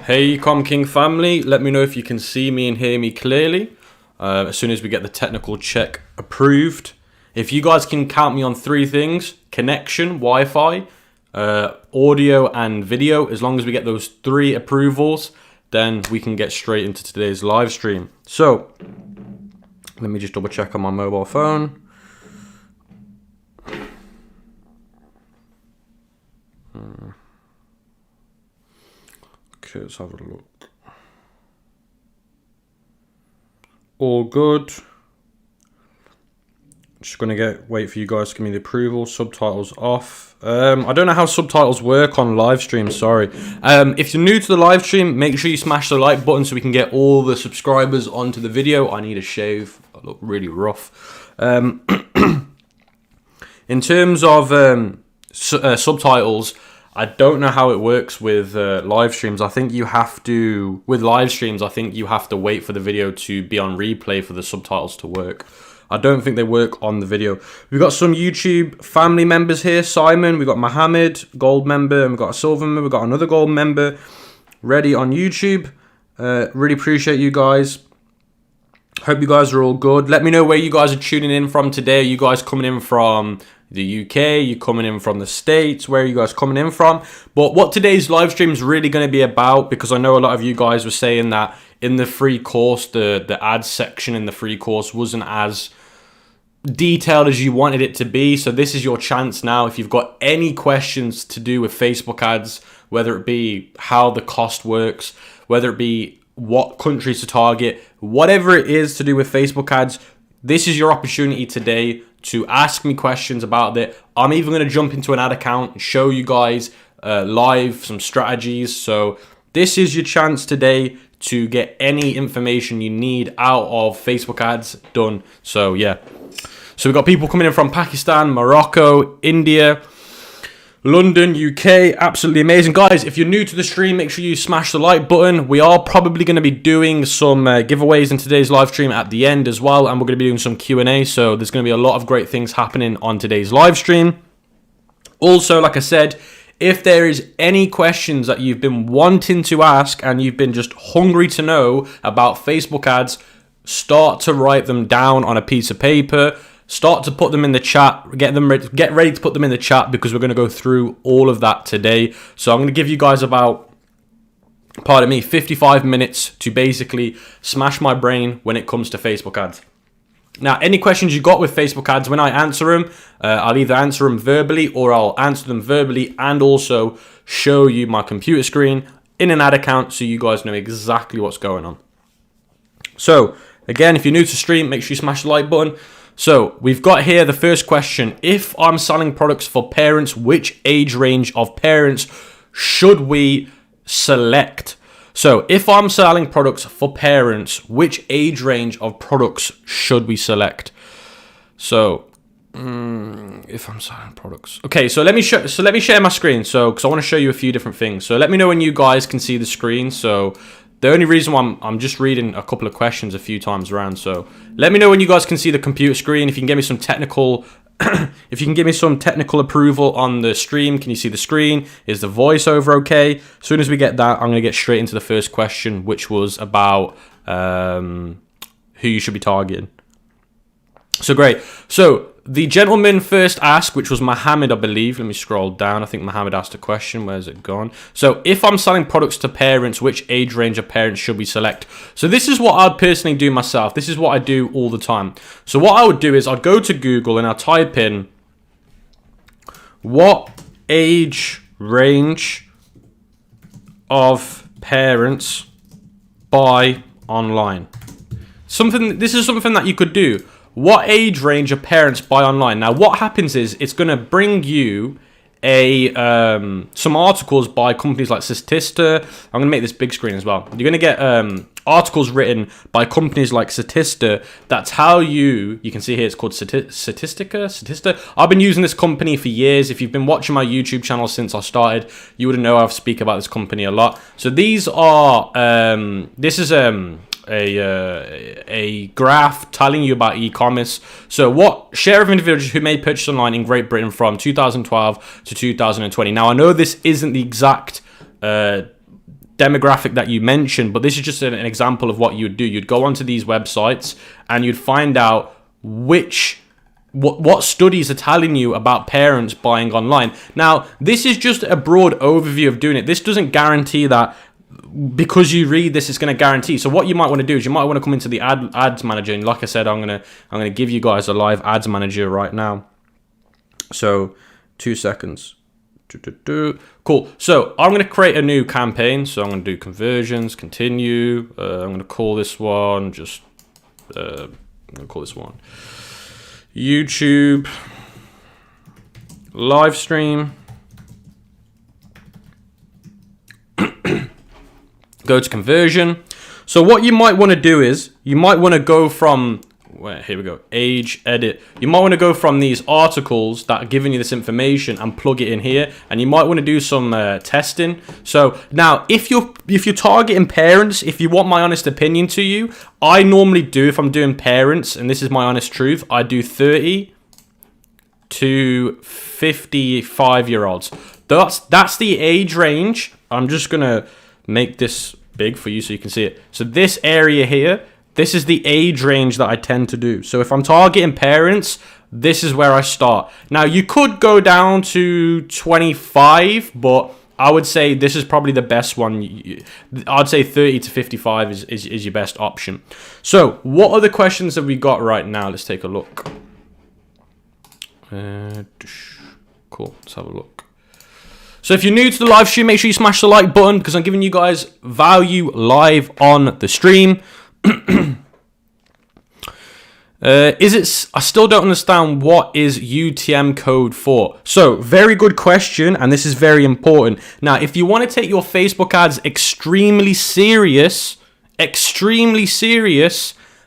Hey ECOM King family, let me know if you can see me and hear me clearly as soon as we get the technical check approved. If you guys can count me on three things: connection, Wi-Fi, audio and video. As long as we get those three approvals, then we can get straight into today's live stream. So let me just double check on my mobile phone. Okay, let's have a look. All good. Just gonna wait for you guys to give me the approval. Subtitles off. I don't know how subtitles work on live stream. Sorry. If you're new to the live stream, make sure you smash the like button so we can get all the subscribers onto the video. I need a shave. I look really rough. In terms of subtitles, I don't know how it works with live streams. I think you have to, with live streams, I think you have to wait for the video to be on replay for the subtitles to work. I don't think they work on the video. We've got some YouTube family members here. Simon, we've got Mohammed, gold member, and we've got a silver member. We've got another gold member ready on YouTube. Really appreciate you guys. Hope you guys are all good. Let me know where you guys are tuning in from today. Are you guys coming in from the UK? You coming in from the States? Where are you guys coming in from? But what today's live stream is really going to be about, because I know a lot of you guys were saying that in the free course, the ads section in the free course wasn't as detailed as you wanted it to be. So this is your chance now. If you've got any questions to do with Facebook ads, whether it be how the cost works, whether it be what countries to target, whatever it is to do with Facebook ads, this is your opportunity today to ask me questions about it. I'm even going to jump into an ad account and show you guys live some strategies. So this is your chance today to get any information you need out of Facebook ads done. So yeah. So we've got people coming in from Pakistan, Morocco, India, London, UK. Absolutely amazing. Guys, if you're new to the stream, make sure you smash the like button. We are probably going to be doing some giveaways in today's live stream at the end as well. And we're going to be doing some Q&A. So there's going to be a lot of great things happening on today's live stream. Also, like I said, if there is any questions that you've been wanting to ask and you've been just hungry to know about Facebook ads, start to write them down on a piece of paper. Start to put them in the chat. Get ready to put them in the chat, because we're going to go through all of that today. So I'm going to give you guys about, 55 minutes to basically smash my brain when it comes to Facebook ads. Now, any questions you got with Facebook ads, when I answer them, I'll either answer them verbally or I'll answer them verbally and also show you my computer screen in an ad account so you guys know exactly what's going on. So, again, if you're new to stream, make sure you smash the like button. So we've got here the first question. If I'm selling products for parents, which age range of parents should we select? So if I'm selling products for parents, which age range of products should we select? So if I'm selling products, okay. So let me share my screen. So because I want to show you a few different things. So let me know when you guys can see the screen. So the only reason why I'm just reading a couple of questions a few times around. So let me know when you guys can see the computer screen. If you can give me some technical, approval on the stream. Can you see the screen? Is the voiceover okay? As soon as we get that, I'm going to get straight into the first question, which was about who you should be targeting. So great. So the gentleman first asked, which was Mohammed, I believe. Let me scroll down. I think Mohammed asked a question. Where's it gone? So if I'm selling products to parents, which age range of parents should we select? So this is what I'd personally do myself. This is what I do all the time. So what I would do is I'd go to Google and I'll type in what age range of parents buy online. This is something that you could do. What age range of parents buy online? Now, what happens is it's going to bring you some articles by companies like Statista. I'm going to make this big screen as well. You're going to get articles written by companies like Statista that tell you can see here it's called Statista. I've been using this company for years. If you've been watching my YouTube channel since I started, you would know I've speak about this company a lot. So these are this is a graph telling you about e-commerce. So what share of individuals who made purchases online in Great Britain from 2012 to 2020. Now I know this isn't the exact demographic that you mentioned, but this is just an example of what you would do. You'd go onto these websites and you'd find out what studies are telling you about parents buying online. Now, this is just a broad overview of doing it. This doesn't guarantee that because you read this, it's going to guarantee. So what you might want to do is you might want to come into the ads manager, and like I said, I'm gonna give you guys a live ads manager right now. So 2 seconds. Cool. So I'm going to create a new campaign. So I'm going to do conversions, continue. I'm going to call this one YouTube live stream. Go to conversion. So what you might want to do is you might want to go from here we go, age edit. You might want to go from these articles that are giving you this information and plug it in here, and you might want to do some testing. So now if you're targeting parents, if you want my honest opinion to you, I normally do, if I'm doing parents, and this is my honest truth, I do 30 to 55-year-olds. That's the age range. I'm just gonna make this big for you so you can see it. So this area here, this is the age range that I tend to do. So if I'm targeting parents, this is where I start. Now, you could go down to 25, but I would say this is probably the best one. I'd say 30 to 55 is your best option. So what other questions have we got right now? Let's take a look. Cool, let's have a look. So if you're new to the live stream, make sure you smash the like button because I'm giving you guys value live on the stream. I still don't understand what is UTM code for. So very good question, and this is very important. Now, if you want to take your Facebook ads extremely serious,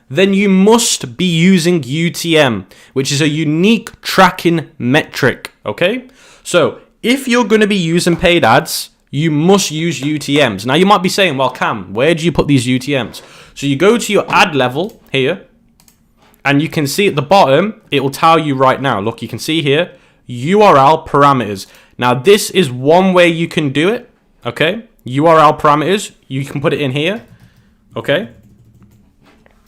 then you must be using UTM, which is a unique tracking metric. Okay, so if you're going to be using paid ads, you must use UTMs. Now, you might be saying, well, Cam, where do you put these UTMs? So you go to your ad level here, and you can see at the bottom, it will tell you right now. Look, you can see here, URL parameters. Now, this is one way you can do it, okay? URL parameters, you can put it in here, okay?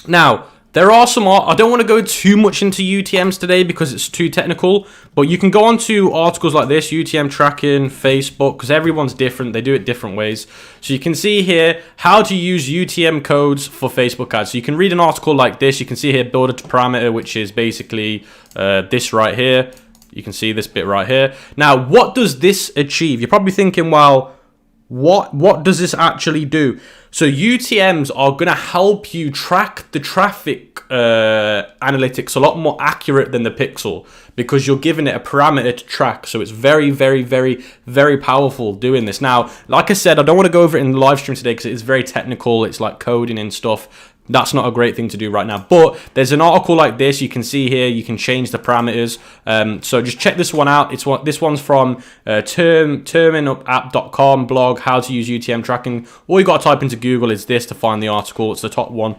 Now, there are some, I don't want to go too much into UTMs today because it's too technical, but you can go on to articles like this, UTM tracking, Facebook, because everyone's different. They do it different ways. So you can see here how to use UTM codes for Facebook ads. So you can read an article like this. You can see here build a parameter, which is basically this right here. You can see this bit right here. Now, what does this achieve? You're probably thinking, well, what does this actually do? So UTMs are going to help you track the traffic analytics a lot more accurate than the pixel because you're giving it a parameter to track. So it's very, very, very, very powerful doing this. Now, like I said, I don't want to go over it in the live stream today because it is very technical. It's like coding and stuff. That's not a great thing to do right now. But there's an article like this. You can see here, you can change the parameters. So just check this one out. This one's from terminupapp.com blog, how to use UTM tracking. All you got to type into Google is this to find the article. It's the top one.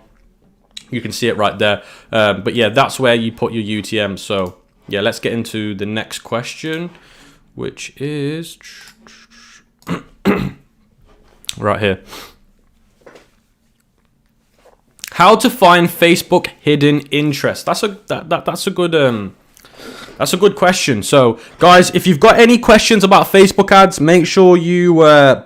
You can see it right there. But yeah, that's where you put your UTM. So yeah, let's get into the next question, which is right here. How to find Facebook hidden interest? That's a good question. So, guys, if you've got any questions about Facebook ads, make sure you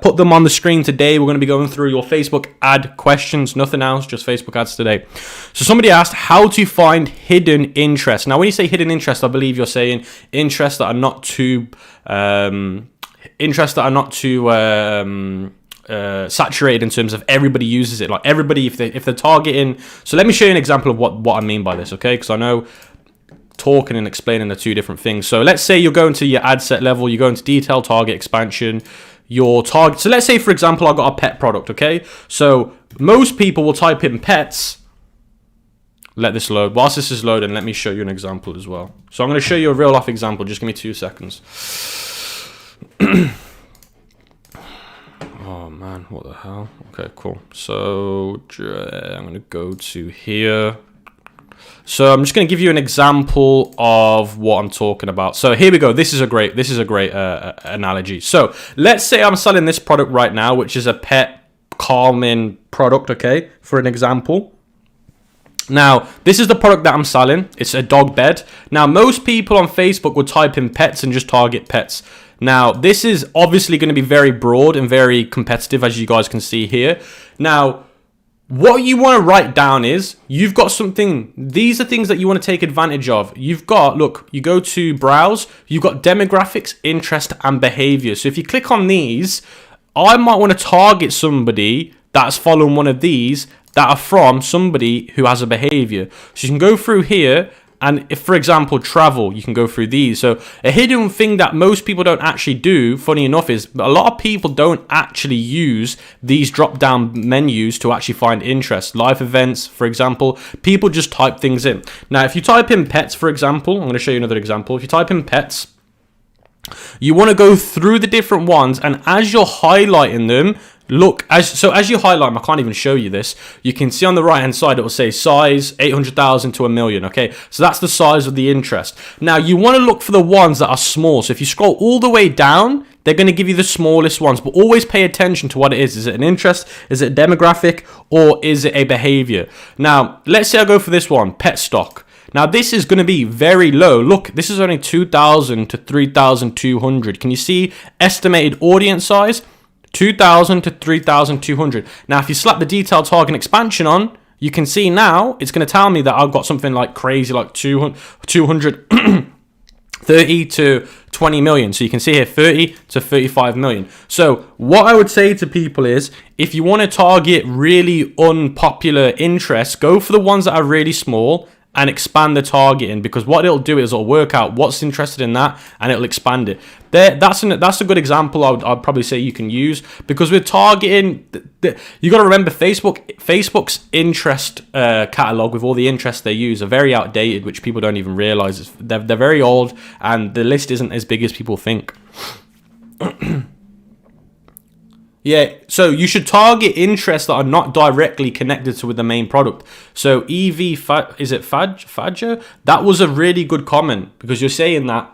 put them on the screen today. We're going to be going through your Facebook ad questions, nothing else, just Facebook ads today. So, somebody asked how to find hidden interest. Now, when you say hidden interest, I believe you're saying interests that are not too saturated in terms of everybody uses it. Like everybody, if they're targeting. So let me show you an example of what I mean by this, okay? Because I know talking and explaining are two different things. So let's say you're going to your ad set level, you go into detail, target, expansion, your target. So let's say, for example, I got a pet product, okay? So most people will type in pets. Let this load. Whilst this is loading, let me show you an example as well. So I'm going to show you a real life example. Just give me 2 seconds. Oh man, what the hell? Okay, cool. So I'm gonna go to here. So I'm just gonna give you an example of what I'm talking about. So here we go. This is a great analogy. So let's say I'm selling this product right now, which is a pet calming product, okay, for an example. Now, this is the product that I'm selling. It's a dog bed. Now, most people on Facebook will type in pets and just target pets. Now, this is obviously going to be very broad and very competitive, as you guys can see here. Now, what you want to write down is, you've got something, these are things that you want to take advantage of. You've got, look, you go to browse, you've got demographics, interest, and behavior. So if you click on these, I might want to target somebody that's following one of these that are from somebody who has a behavior. So you can go through here, and if, for example, travel, you can go through these. So a hidden thing that most people don't actually do, funny enough, is a lot of people don't actually use these drop-down menus to actually find interest. Life events, for example, people just type things in. Now, if you type in pets, for example, I'm going to show you another example. If you type in pets, you want to go through the different ones, and as you're highlighting them, look, as you highlight them, I can't even show you this. You can see on the right hand side, it will say size 800,000 to 1 million. Okay, so that's the size of the interest. Now you want to look for the ones that are small. So if you scroll all the way down, they're going to give you the smallest ones, but always pay attention to what it is. Is it an interest? Is it a demographic? Or is it a behavior? Now, let's say I go for this one, pet stock. Now, this is going to be very low. Look, this is only 2,000 to 3,200. Can you see estimated audience size? 2,000 to 3,200. Now, if you slap the detailed target expansion on, you can see now it's going to tell me that I've got something like crazy, like 230 to 20 million. So you can see here 30 to 35 million. So what I would say to people is, if you want to target really unpopular interests, go for the ones that are really small and expand the targeting, because what it'll do is it'll work out what's interested in that and it'll expand it. That's a good example I'd probably say you can use, because with targeting, you got to remember Facebook's interest catalog with all the interests they use are very outdated, which people don't even realize. They're very old, and the list isn't as big as people think. Yeah, so you should target interests that are not directly connected to with the main product. So Fadja? That was a really good comment, because you're saying that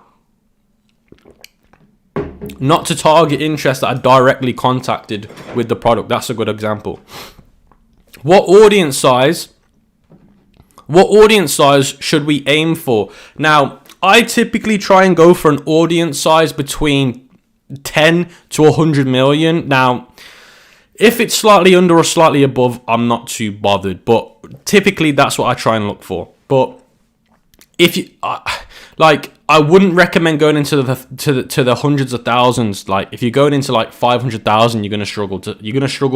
not to target interests that are directly contacted with the product. That's a good example. What audience size should we aim for? Now, I typically try and go for an audience size between 10 to 100 million. Now, if it's slightly under or slightly above, I'm not too bothered, but typically that's what I try and look for. But if you I wouldn't recommend going into the hundreds of thousands. Like, if you're going into like 500,000, you're gonna struggle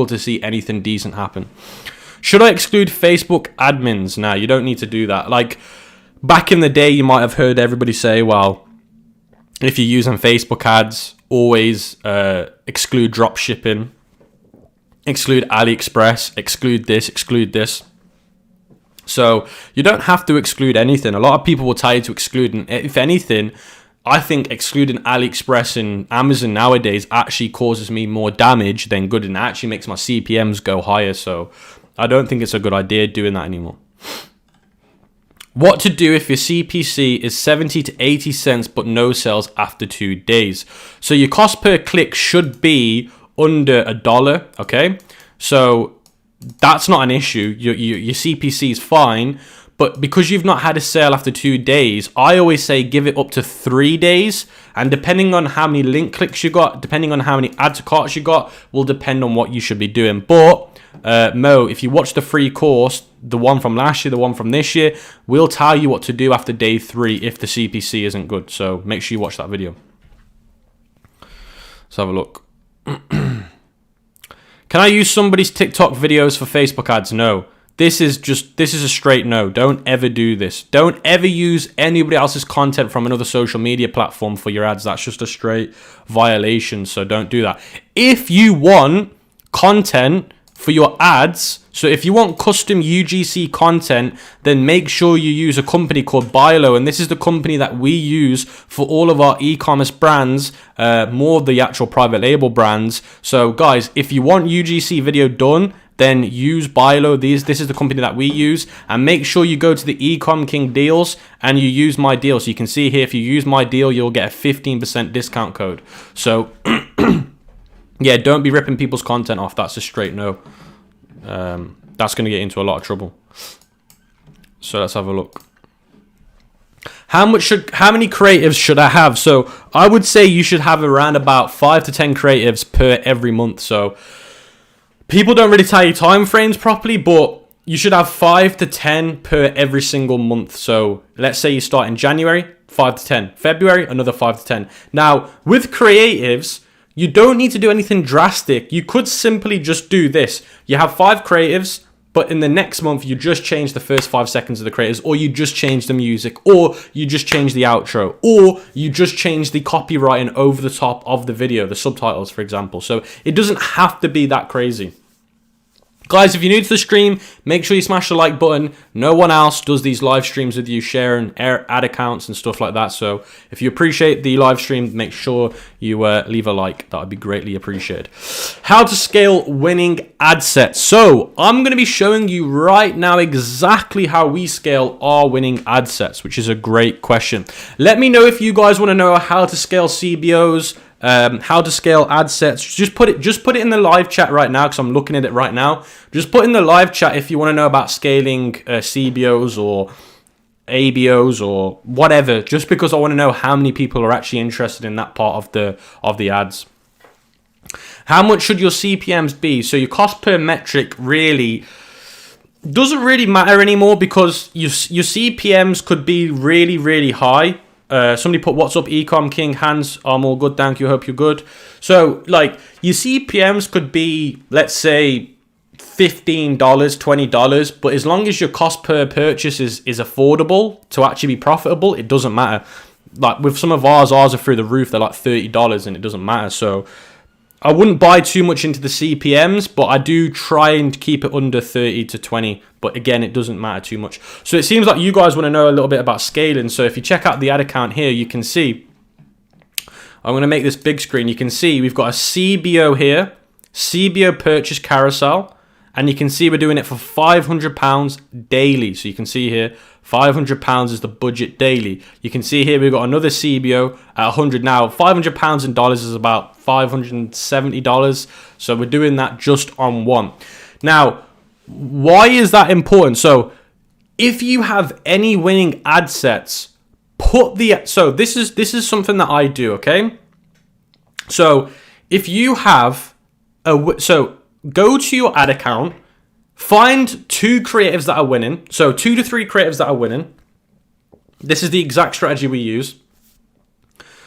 to see anything decent happen. Should I exclude Facebook admins? Now, you don't need to do that. Like, back in the day, you might have heard everybody say, well, if you're using Facebook ads, always exclude dropshipping, exclude AliExpress, exclude this. So you don't have to exclude anything. A lot of people will tell you to exclude, and if anything, I think excluding AliExpress and Amazon nowadays actually causes me more damage than good, and actually makes my CPMs go higher. So I don't think it's a good idea doing that anymore. What to do if your CPC is 70 to 80 cents but no sales after 2 days. So your cost per click should be under $1, okay? So that's not an issue. Your CPC is fine, but because you've not had a sale after 2 days, I always say give it up to 3 days, and depending on how many link clicks you got, depending on how many add to carts you got, will depend on what you should be doing. But Mo, if you watch the free course, the one from last year, the one from this year, we'll tell you what to do after day 3 if the CPC isn't good. So make sure you watch that video. Let's have a look. Can I use somebody's TikTok videos for Facebook ads? No. This is a straight no. Don't ever do this. Don't ever use anybody else's content from another social media platform for your ads. That's just a straight violation. So don't do that. If you want content for your ads, so if you want custom UGC content, then make sure you use a company called Biaheza, and this is the company that we use for all of our e-commerce brands, more of the actual private label brands. So guys, if you want UGC video done, then use Biaheza. This is the company that we use, and make sure you go to the ECOM King deals and you use my deal. So you can see here, if you use my deal, you'll get a 15% discount code. So Yeah, don't be ripping people's content off. That's a straight no. That's going to get into a lot of trouble. So let's have a look. How many creatives should I have? So I would say you should have around about 5 to 10 creatives per every month. So people don't really tell you time frames properly, but you should have 5 to 10 per every single month. So let's say you start in January, 5 to 10. February, another 5 to 10. Now, with creatives, you don't need to do anything drastic. You could simply just do this. You have 5 creatives, but in the next month, you just change the first 5 seconds of the creatives, or you just change the music, or you just change the outro, or you just change the copywriting over the top of the video, the subtitles, for example. So it doesn't have to be that crazy. Guys, if you're new to the stream, make sure you smash the like button. No one else does these live streams with you, sharing ad accounts and stuff like that. So if you appreciate the live stream, make sure you leave a like. That would be greatly appreciated. How to scale winning ad sets. So I'm going to be showing you right now exactly how we scale our winning ad sets, which is a great question. Let me know if you guys want to know how to scale CBOs, how to scale ad sets. Just put it in the live chat right now, because I'm looking at it right now. Just put in the live chat if you want to know about scaling CBOs or ABOs or whatever, just because I want to know how many people are actually interested in that part of the ads. How much should your CPMs be? So your cost per metric really doesn't really matter anymore, because your CPMs could be really, really high. Somebody put, what's up, ECOM King? Hands, I'm all good, thank you, hope you're good. So, like, your CPMs could be, let's say, $15, $20, but as long as your cost per purchase is affordable to actually be profitable, it doesn't matter. Like, with some of ours are through the roof, they're like $30, and it doesn't matter. So I wouldn't buy too much into the CPMs, but I do try and keep it under 30 to 20. But again, it doesn't matter too much. So it seems like you guys want to know a little bit about scaling. So if you check out the ad account here, you can see, I'm going to make this big screen. You can see we've got a CBO here, CBO purchase carousel. And you can see we're doing it for £500 daily. So you can see here, £500 is the budget daily. You can see here we've got another CBO at 100 now. £500 in dollars is about $570. So we're doing that just on one. Now, why is that important? So if you have any winning ad sets, so this is something that I do, okay? So if you have go to your ad account, find 2 creatives that are winning. So 2 to 3 creatives that are winning. This is the exact strategy we use.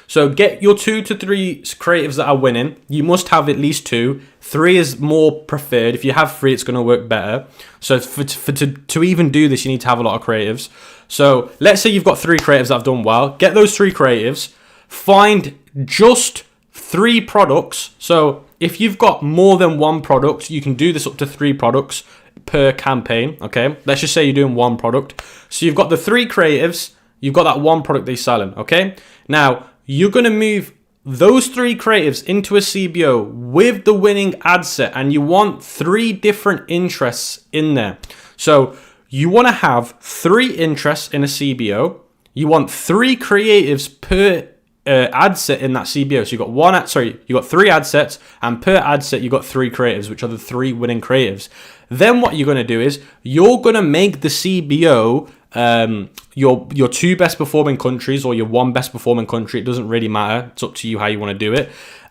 So get your 2 to 3 creatives that are winning. You must have at least 2. 3 is more preferred. If you have 3, it's going to work better. So to even do this, you need to have a lot of creatives. So let's say you've got 3 creatives that have done well. Get those 3 creatives. Find just 3 products. So if you've got more than 1 product, you can do this up to 3 products per campaign, okay? Let's just say you're doing 1 product. So you've got the 3 creatives, you've got that 1 product they're selling, okay? Now, you're going to move those 3 creatives into a CBO with the winning ad set, and you want 3 different interests in there. So you want to have 3 interests in a CBO. You want 3 creatives per ad set in that CBO. So you got 3 ad sets, and per ad set you got 3 creatives, which are the 3 winning creatives. Then what you're going to do is you're going to make the CBO your 2 best performing countries, or your 1 best performing country. It doesn't really matter. It's up to you how you want to do it.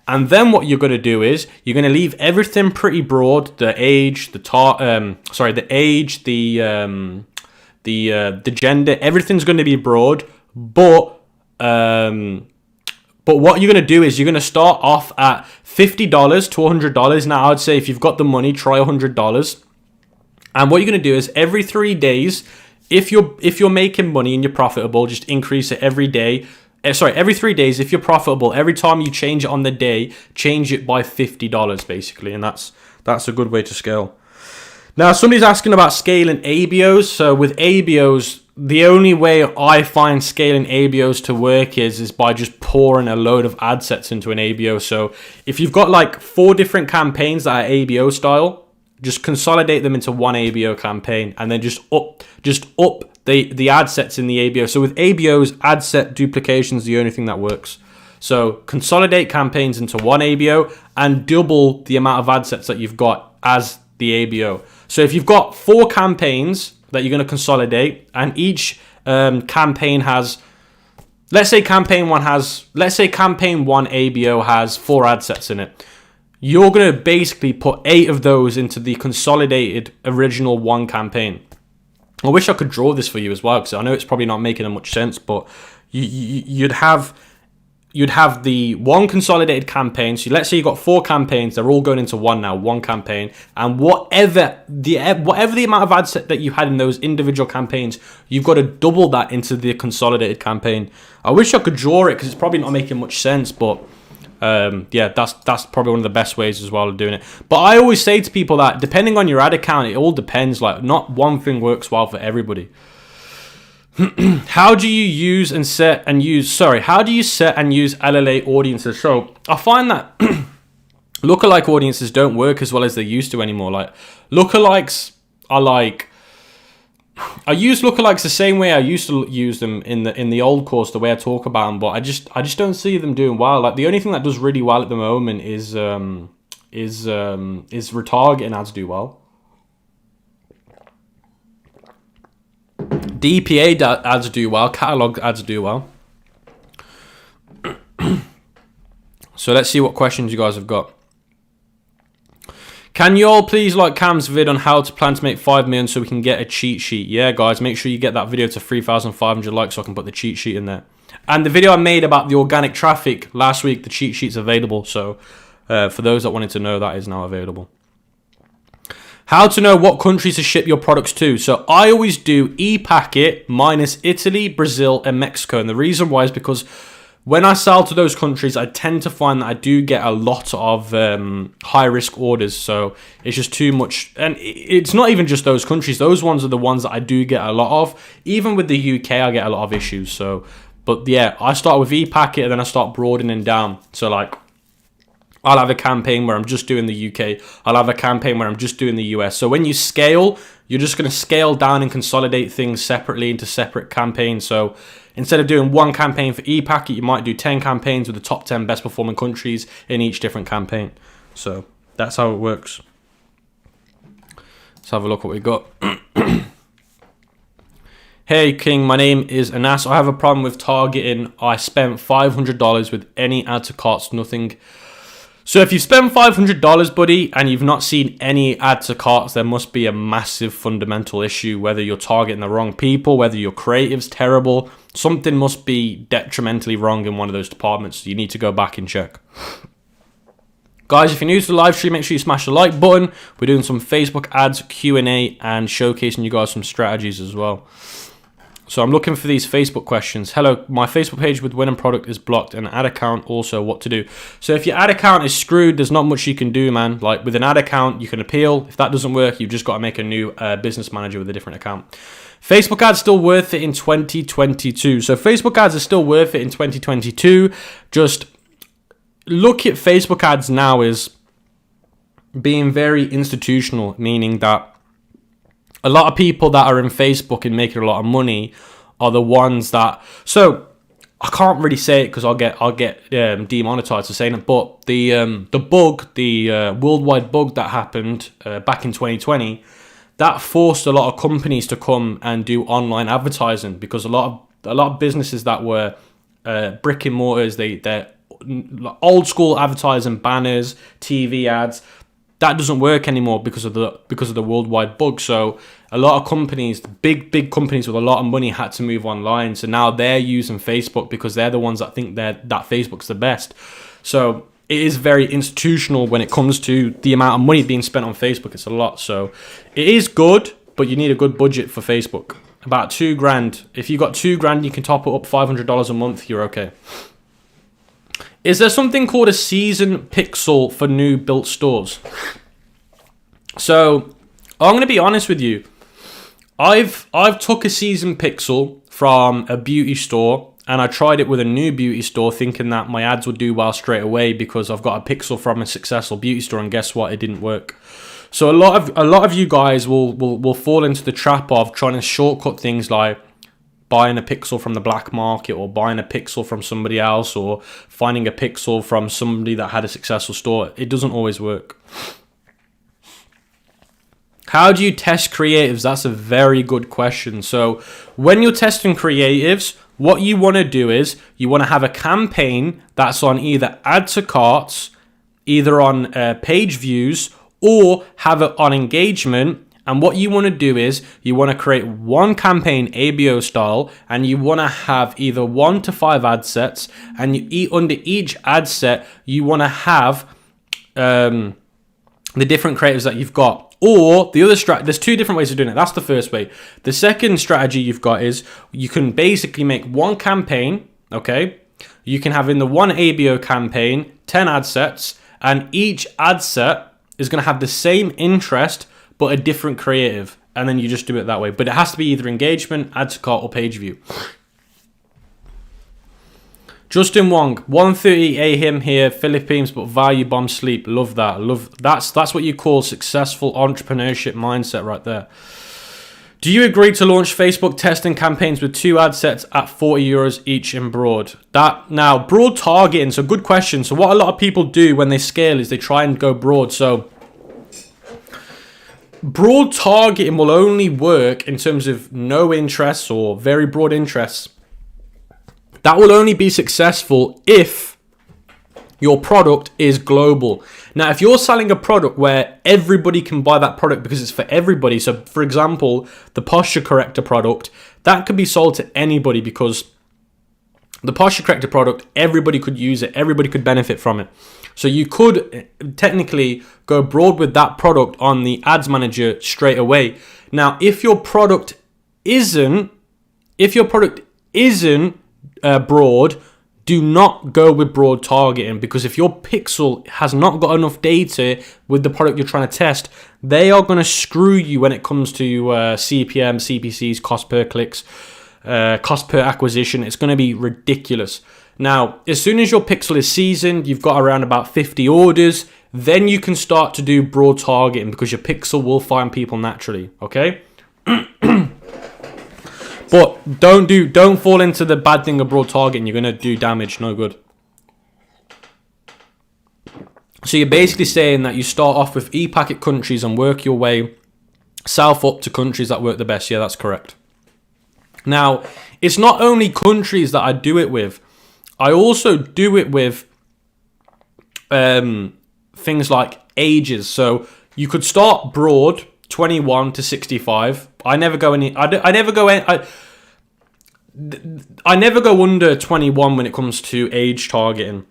And then what you're going to do is you're going to leave everything pretty broad. The age, the gender, everything's going to be broad, but what you're going to do is you're going to start off at $50 to $100. Now, I'd say if you've got the money, try $100. And what you're going to do is every 3 days, if you're making money and you're profitable, just increase it every day. Every 3 days, if you're profitable, every time you change it on the day, change it by $50 basically. And that's a good way to scale. Now, somebody's asking about scaling ABOs. So with ABOs, the only way I find scaling ABOs to work is by just pouring a load of ad sets into an ABO. So if you've got like 4 different campaigns that are ABO style, just consolidate them into one ABO campaign, and then just up the ad sets in the ABO. So with ABOs, ad set duplication is the only thing that works. So consolidate campaigns into one ABO and double the amount of ad sets that you've got as the ABO. So if you've got 4 campaigns that you're going to consolidate, and each campaign has, let's say campaign 1 ABO has 4 ad sets in it. You're going to basically put 8 of those into the consolidated original 1 campaign. I wish I could draw this for you as well, because I know it's probably not making much sense, but you'd have the 1 consolidated campaign. So let's say you got 4 campaigns, they're all going into one now, 1 campaign, and whatever the amount of ad set that you had in those individual campaigns, you've got to double that into the consolidated campaign. I wish I could draw it, because it's probably not making much sense, but that's probably one of the best ways as well of doing it. But I always say to people that depending on your ad account, it all depends. Like, not one thing works well for everybody. How do you set and use LLA audiences? So I find that lookalike audiences don't work as well as they used to anymore. Like, lookalikes are like, I use lookalikes the same way I used to use them in the old course, the way I talk about them, but I just don't see them doing well. Like, the only thing that does really well at the moment is retargeting ads do well. DPA ads do well, catalog ads do well. So let's see what questions you guys have got. Can you all please like Cam's vid on how to plan to make 5 million so we can get a cheat sheet? Yeah, guys, make sure you get that video to 3,500 likes so I can put the cheat sheet in there. And the video I made about the organic traffic last week, the cheat sheet's available. So for those that wanted to know, that is now available. How to know what countries to ship your products to. So I always do e-packet minus Italy, Brazil, and Mexico. And the reason why is because when I sell to those countries, I tend to find that I do get a lot of high-risk orders. So it's just too much. And it's not even just those countries. Those ones are the ones that I do get a lot of. Even with the UK, I get a lot of issues. So, but yeah, I start with e-packet and then I start broadening down. So like, I'll have a campaign where I'm just doing the UK. I'll have a campaign where I'm just doing the US. So when you scale, you're just going to scale down and consolidate things separately into separate campaigns. So instead of doing 1 campaign for ePacket, you might do 10 campaigns with the top 10 best performing countries in each different campaign. So that's how it works. Let's have a look what we got. Hey King, my name is Anas. I have a problem with targeting. I spent $500 with any add to carts, nothing. So if you spend $500, buddy, and you've not seen any add to carts, there must be a massive fundamental issue, whether you're targeting the wrong people, whether your creative's terrible. Something must be detrimentally wrong in one of those departments. You need to go back and check. Guys, if you're new to the live stream, make sure you smash the like button. We're doing some Facebook ads, Q&A, and showcasing you guys some strategies as well. So I'm looking for these Facebook questions. Hello, my Facebook page with winning product is blocked and ad account also, what to do? So if your ad account is screwed, there's not much you can do, man. Like with an ad account, you can appeal. If that doesn't work, you've just got to make a new business manager with a different account. Facebook ads still worth it in 2022. So Facebook ads are still worth it in 2022. Just look at Facebook ads now as being very institutional, meaning that a lot of people that are in Facebook and making a lot of money are the ones that. So I can't really say it because I'll get demonetized for saying it. But the worldwide bug that happened back in 2020, that forced a lot of companies to come and do online advertising, because a lot of businesses that were brick and mortars, they're old school advertising, banners, TV ads. That doesn't work anymore because of the worldwide bug. So a lot of companies, big companies with a lot of money, had to move online. So now they're using Facebook because they're the ones that think that Facebook's the best. So it is very institutional when it comes to the amount of money being spent on Facebook. It's a lot. So it is good, but you need a good budget for Facebook. About $2,000. If you got $2,000, you can top it up $500 a month. You're okay. Is there something called a season pixel for new built stores? So I'm going to be honest with you. I've took a season pixel from a beauty store and I tried it with a new beauty store, thinking that my ads would do well straight away because I've got a pixel from a successful beauty store, and guess what? It didn't work. So a lot of you guys will fall into the trap of trying to shortcut things like buying a pixel from the black market or buying a pixel from somebody else or finding a pixel from somebody that had a successful store. It doesn't always work. How do you test creatives? That's a very good question. So when you're testing creatives, what you want to do is you want to have a campaign that's on either add to carts, either on page views, or have it on engagement. And what you want to do is you want to create one campaign ABO style, and you want to have either 1 to 5 ad sets, and under each ad set you want to have the different creatives that you've got. Or the other there's 2 different ways of doing it. That's the first way. The second strategy you've got is you can basically make one campaign, okay? You can have in the one ABO campaign 10 ad sets, and each ad set is going to have the same interest but a different creative, and then you just do it that way. But it has to be either engagement, add to cart, or page view. Justin Wong, 1:30 a.m. here, Philippines, but value bomb sleep. Love that. That's what you call successful entrepreneurship mindset right there. Do you agree to launch Facebook testing campaigns with 2 ad sets at 40 euros each in broad? Now, broad targeting, so good question. So what a lot of people do when they scale is they try and go broad. So broad targeting will only work in terms of no interests or very broad interests. That will only be successful if your product is global. Now, if you're selling a product where everybody can buy that product because it's for everybody, so for example, the posture corrector product, that could be sold to anybody because the posture corrector product, everybody could use it, everybody could benefit from it. So you could technically go broad with that product on the ads manager straight away. Now, if your product isn't broad, do not go with broad targeting, because if your pixel has not got enough data with the product you're trying to test, they are going to screw you when it comes to CPM, CPCs, cost per clicks, cost per acquisition. It's going to be ridiculous. Now, as soon as your pixel is seasoned, you've got around about 50 orders, then you can start to do broad targeting because your pixel will find people naturally, okay? But don't fall into the bad thing of broad targeting. You're going to do damage, no good. So you're basically saying that you start off with e-packet countries and work your way south up to countries that work the best. Yeah, that's correct. Now, it's not only countries that I do it with. I also do it with things like ages. So you could start broad, 21 to 65. I never go under 21 when it comes to age targeting.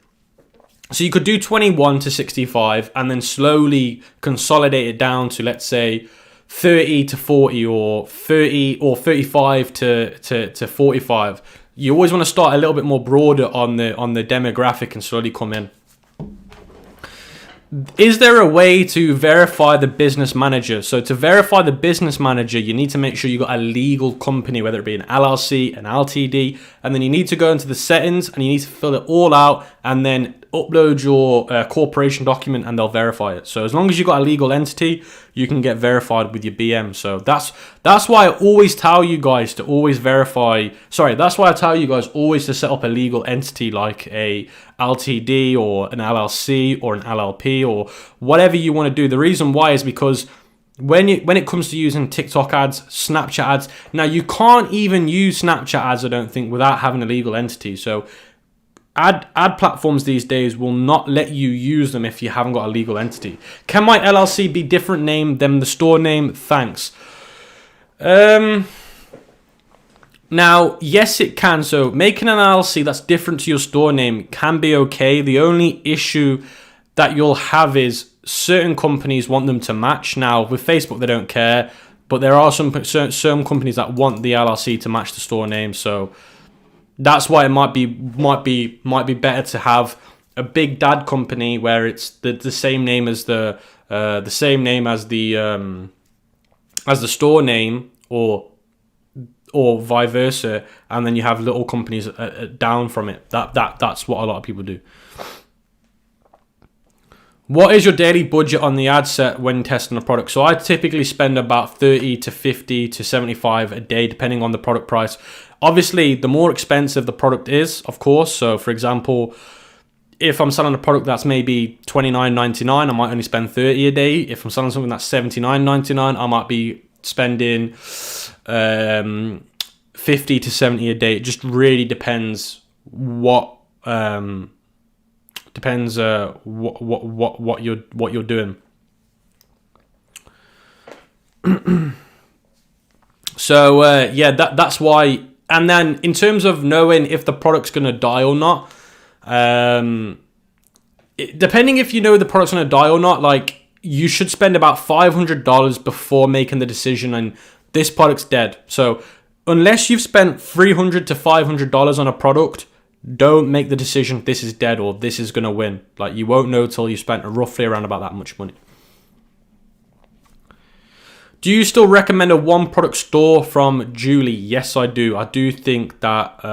So you could do 21 to 65 and then slowly consolidate it down to, let's say, 30 to 40 or 30 or 35 to 45. You always want to start a little bit more broader on the demographic and slowly come in. Is there a way to verify the business manager? So to verify the business manager, you need to make sure you got a legal company, whether it be an LLC, an LTD, and then you need to go into the settings and you need to fill it all out and then upload your corporation document and they'll verify it. So as long as you've got a legal entity, you can get verified with your BM. So that's why I always tell you guys to always verify. Sorry, that's why I tell you guys always to set up a legal entity like a LTD or an LLC or an LLP or whatever you want to do. The reason why is because when it comes to using TikTok ads, Snapchat ads, now you can't even use Snapchat ads, I don't think, without having a legal entity. So ad platforms these days will not let you use them if you haven't got a legal entity. Can my LLC be different name than the store name? Thanks. Now, yes, it can. So making an LLC that's different to your store name can be okay. The only issue that you'll have is certain companies want them to match. Now, with Facebook, they don't care, but there are some companies that want the LLC to match the store name. So that's why it might be better to have a big dad company where it's the same name as the store name, or vice versa, and then you have little companies down from it. That's what a lot of people do. What is your daily budget on the ad set when testing a product? So I typically spend about 30 to 50 to 75 a day, depending on the product price. Obviously, the more expensive the product is, of course. So, for example, if I'm selling a product that's maybe $29.99, I might only spend $30 a day. If I'm selling something that's $79.99, I might be spending $50 to $70 a day. It just really depends what you're doing. So that's why. And then in terms of knowing if the product's gonna die or not, depending if you know the product's gonna die or not, like you should spend about $500 before making the decision and this product's dead. So unless you've spent $300 to $500 on a product, don't make the decision this is dead or this is gonna win. Like you won't know till you spent roughly around about that much money. Do you still recommend a one product store from Julie? Yes, I do. I do think that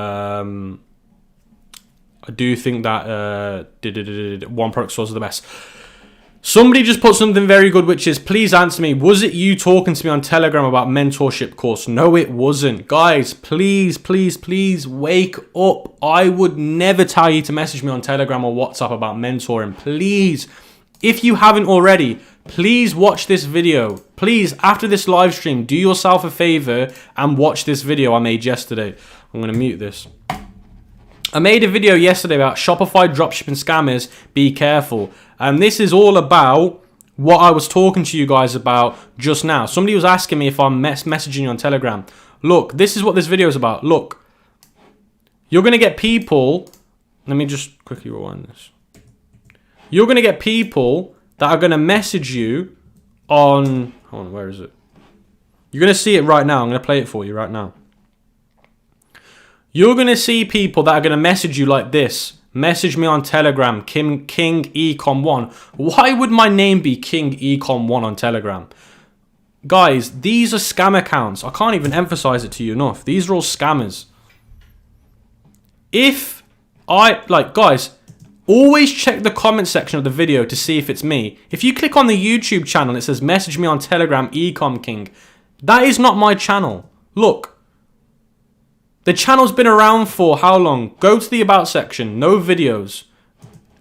one product stores are the best. Somebody just put something very good, which is, please answer me. Was it you talking to me on Telegram about mentorship course? No, it wasn't. Guys, please wake up. I would never tell you to message me on Telegram or WhatsApp about mentoring. Please, if you haven't already, please watch this video. Please, after this live stream, do yourself a favor and watch this video I made yesterday. I'm going to mute this. I made a video yesterday about Shopify dropshipping scammers. Be careful. And this is all about what I was talking to you guys about just now. Somebody was asking me if I'm messaging you on Telegram. Look, this is what this video is about. Look, you're going to get people. Let me just quickly rewind this. You're going to get people that are going to message you on... Hold on, where is it? You're going to see it right now. I'm going to play it for you right now. You're going to see people that are going to message you like this. Message me on Telegram, King ECOM 1. Why would my name be King ECOM 1 on Telegram? Guys, these are scam accounts. I can't even emphasize it to you enough. These are all scammers. Guys, always check the comment section of the video to see if it's me. If you click on the YouTube channel, it says message me on Telegram, ECOM King. That is not my channel. Look. The channel's been around for how long? Go to the about section. No videos.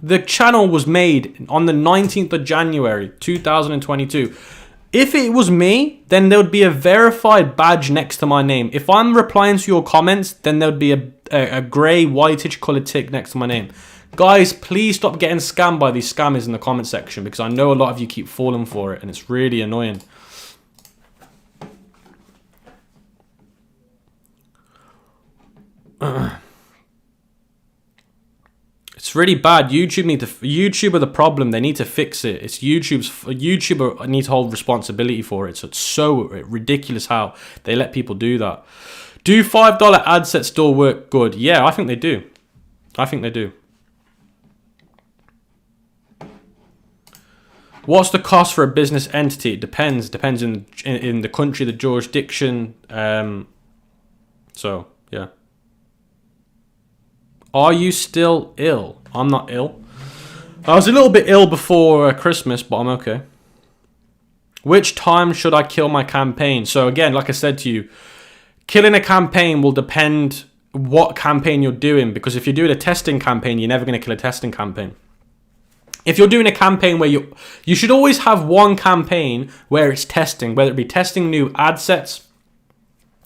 The channel was made on the 19th of January, 2022. If it was me, then there would be a verified badge next to my name. If I'm replying to your comments, then there would be a grey, whitish coloured tick next to my name. Guys, please stop getting scammed by these scammers in the comment section because I know a lot of you keep falling for it and it's really annoying. It's really bad. YouTube are the problem. They need to fix it. It's YouTube need to hold responsibility for it. So it's so ridiculous how they let people do that. Do $5 ad sets still work good? Yeah, I think they do. What's the cost for a business entity? It depends. Depends in the country, the jurisdiction. So yeah. Are you still ill? I'm not ill. I was a little bit ill before Christmas, but I'm okay. Which time should I kill my campaign? So again, like I said to you, killing a campaign will depend what campaign you're doing. Because if you're doing a testing campaign, you're never going to kill a testing campaign. If you're doing a campaign where you should always have one campaign where it's testing, whether it be testing new ad sets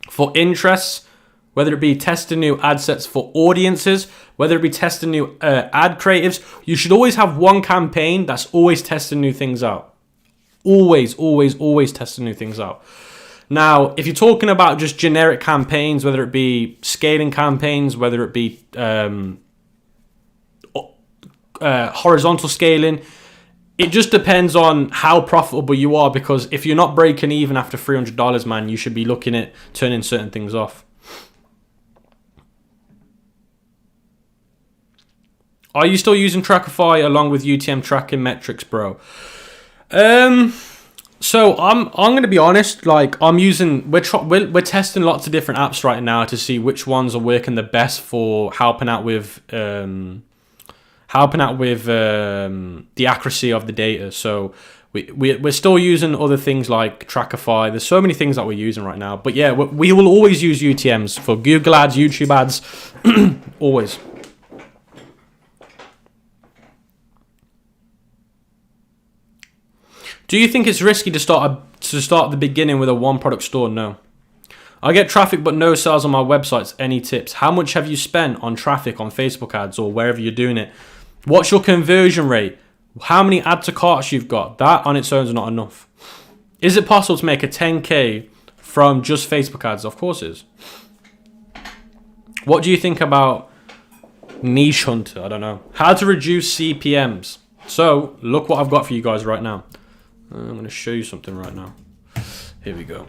for interests, whether it be testing new ad sets for audiences, whether it be testing new ad creatives. You should always have one campaign that's always testing new things out. Always testing new things out. Now, if you're talking about just generic campaigns, whether it be scaling campaigns, whether it be horizontal scaling, it just depends on how profitable you are, because if you're not breaking even after $300, man, you should be looking at turning certain things off. Are you still using Trackify along with UTM tracking metrics, bro? So I'm going to be honest. Like we're testing lots of different apps right now to see which ones are working the best for helping out with the accuracy of the data. So We're still using other things like Trackify. There's so many things that we're using right now. But yeah, we will always use UTMs for Google ads, YouTube ads, always. Do you think it's risky to start at the beginning with a one product store? No. I get traffic but no sales on my websites. Any tips? How much have you spent on traffic on Facebook ads or wherever you're doing it? What's your conversion rate? How many add to carts you've got? That on its own is not enough. Is it possible to make a 10K from just Facebook ads? Of course it is. What do you think about Niche Hunter? I don't know. How to reduce CPMs. So look what I've got for you guys right now. I'm going to show you something right now. Here we go.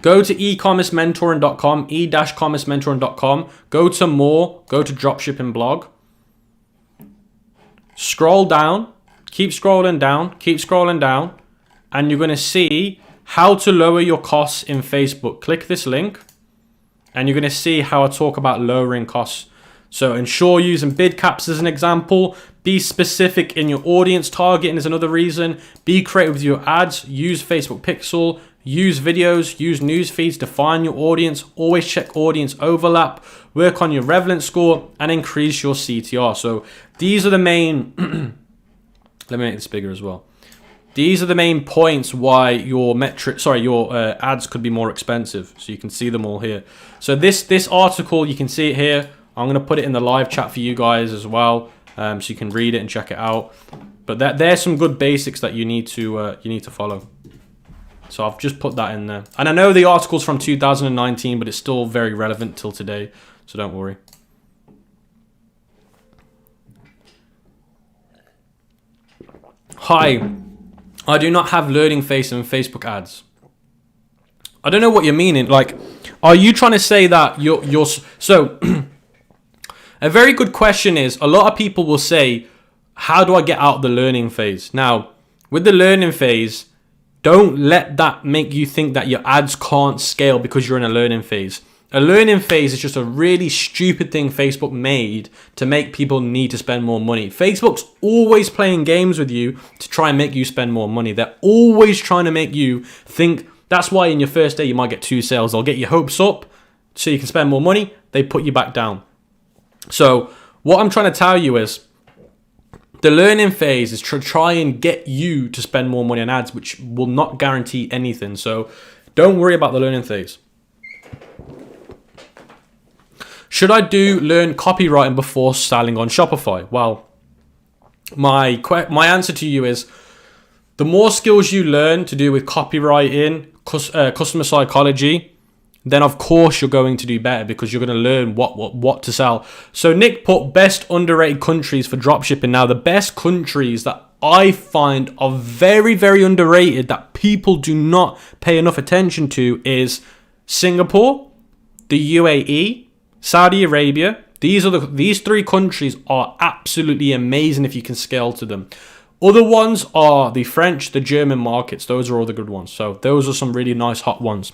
Go to e-commercementoring.com, e-commercementoring.com. Go to more. Go to dropshipping blog. Scroll down. Keep scrolling down. Keep scrolling down. And you're going to see how to lower your costs in Facebook. Click this link. And you're going to see how I talk about lowering costs. So ensure using bid caps as an example. Be specific in your audience targeting is another reason. Be creative with your ads. Use Facebook Pixel. Use videos. Use news feeds to find your audience. Always check audience overlap. Work on your relevance score and increase your CTR. So these are the main... Let me make this bigger as well. These are the main points why your ads could be more expensive. So you can see them all here. So this article, you can see it here. I'm going to put it in the live chat for you guys as well, so you can read it and check it out. But there's some good basics that you need to follow. So I've just put that in there. And I know the article's from 2019, but it's still very relevant till today. So don't worry. Hi, I do not have learning phase in Facebook ads. I don't know what you're meaning. Like, are you trying to say that you're so? A very good question is, a lot of people will say, how do I get out of the learning phase? Now, with the learning phase, don't let that make you think that your ads can't scale because you're in a learning phase. A learning phase is just a really stupid thing Facebook made to make people need to spend more money. Facebook's always playing games with you to try and make you spend more money. They're always trying to make you think. That's why in your first day you might get 2 sales. They'll get your hopes up so you can spend more money. They put you back down. So what I'm trying to tell you is the learning phase is to try and get you to spend more money on ads, which will not guarantee anything. So don't worry about the learning phase. Should I learn copywriting before selling on Shopify? Well, my answer to you is the more skills you learn to do with copywriting, customer psychology, then of course you're going to do better because you're going to learn what to sell. So Nick put best underrated countries for dropshipping. Now the best countries that I find are very, very underrated that people do not pay enough attention to is Singapore, the UAE, Saudi Arabia. These 3 countries are absolutely amazing if you can scale to them. Other ones are the French, the German markets. Those are all the good ones. So those are some really nice hot ones.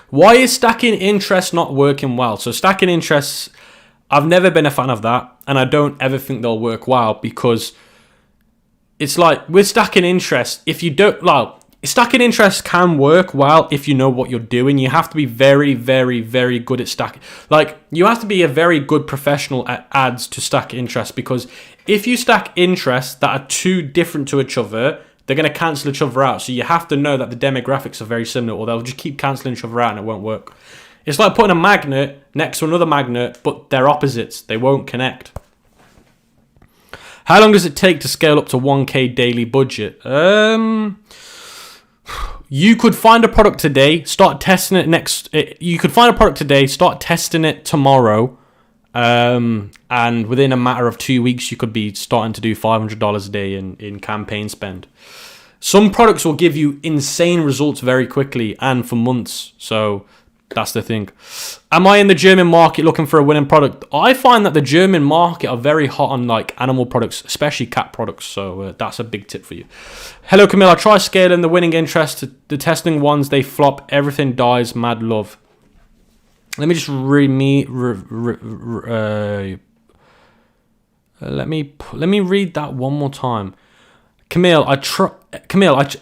Why is stacking interest not working well? So stacking interests, I've never been a fan of that. And I don't ever think they'll work well because it's like with stacking interest, if you don't, stacking interest can work well if you know what you're doing. You have to be very, very, very good at stacking. Like you have to be a very good professional at ads to stack interest, because if you stack interests that are too different to each other, they're going to cancel each other out. So you have to know that the demographics are very similar, or they'll just keep cancelling each other out and it won't work. It's like putting a magnet next to another magnet, but they're opposites. They won't connect. How long does it take to scale up to 1K daily budget? You could find a product today, start testing it you could find a product today, start testing it tomorrow, and within a matter of 2 weeks, you could be starting to do $500 a day in campaign spend. Some products will give you insane results very quickly and for months. So that's the thing. Am I in the German market looking for a winning product? I find that the German market are very hot on like animal products, especially cat products. So that's a big tip for you. Hello, Camille. I try scaling the winning interest to the testing ones. They flop. Everything dies. Mad love. Let me just Let me read that one more time. Camille,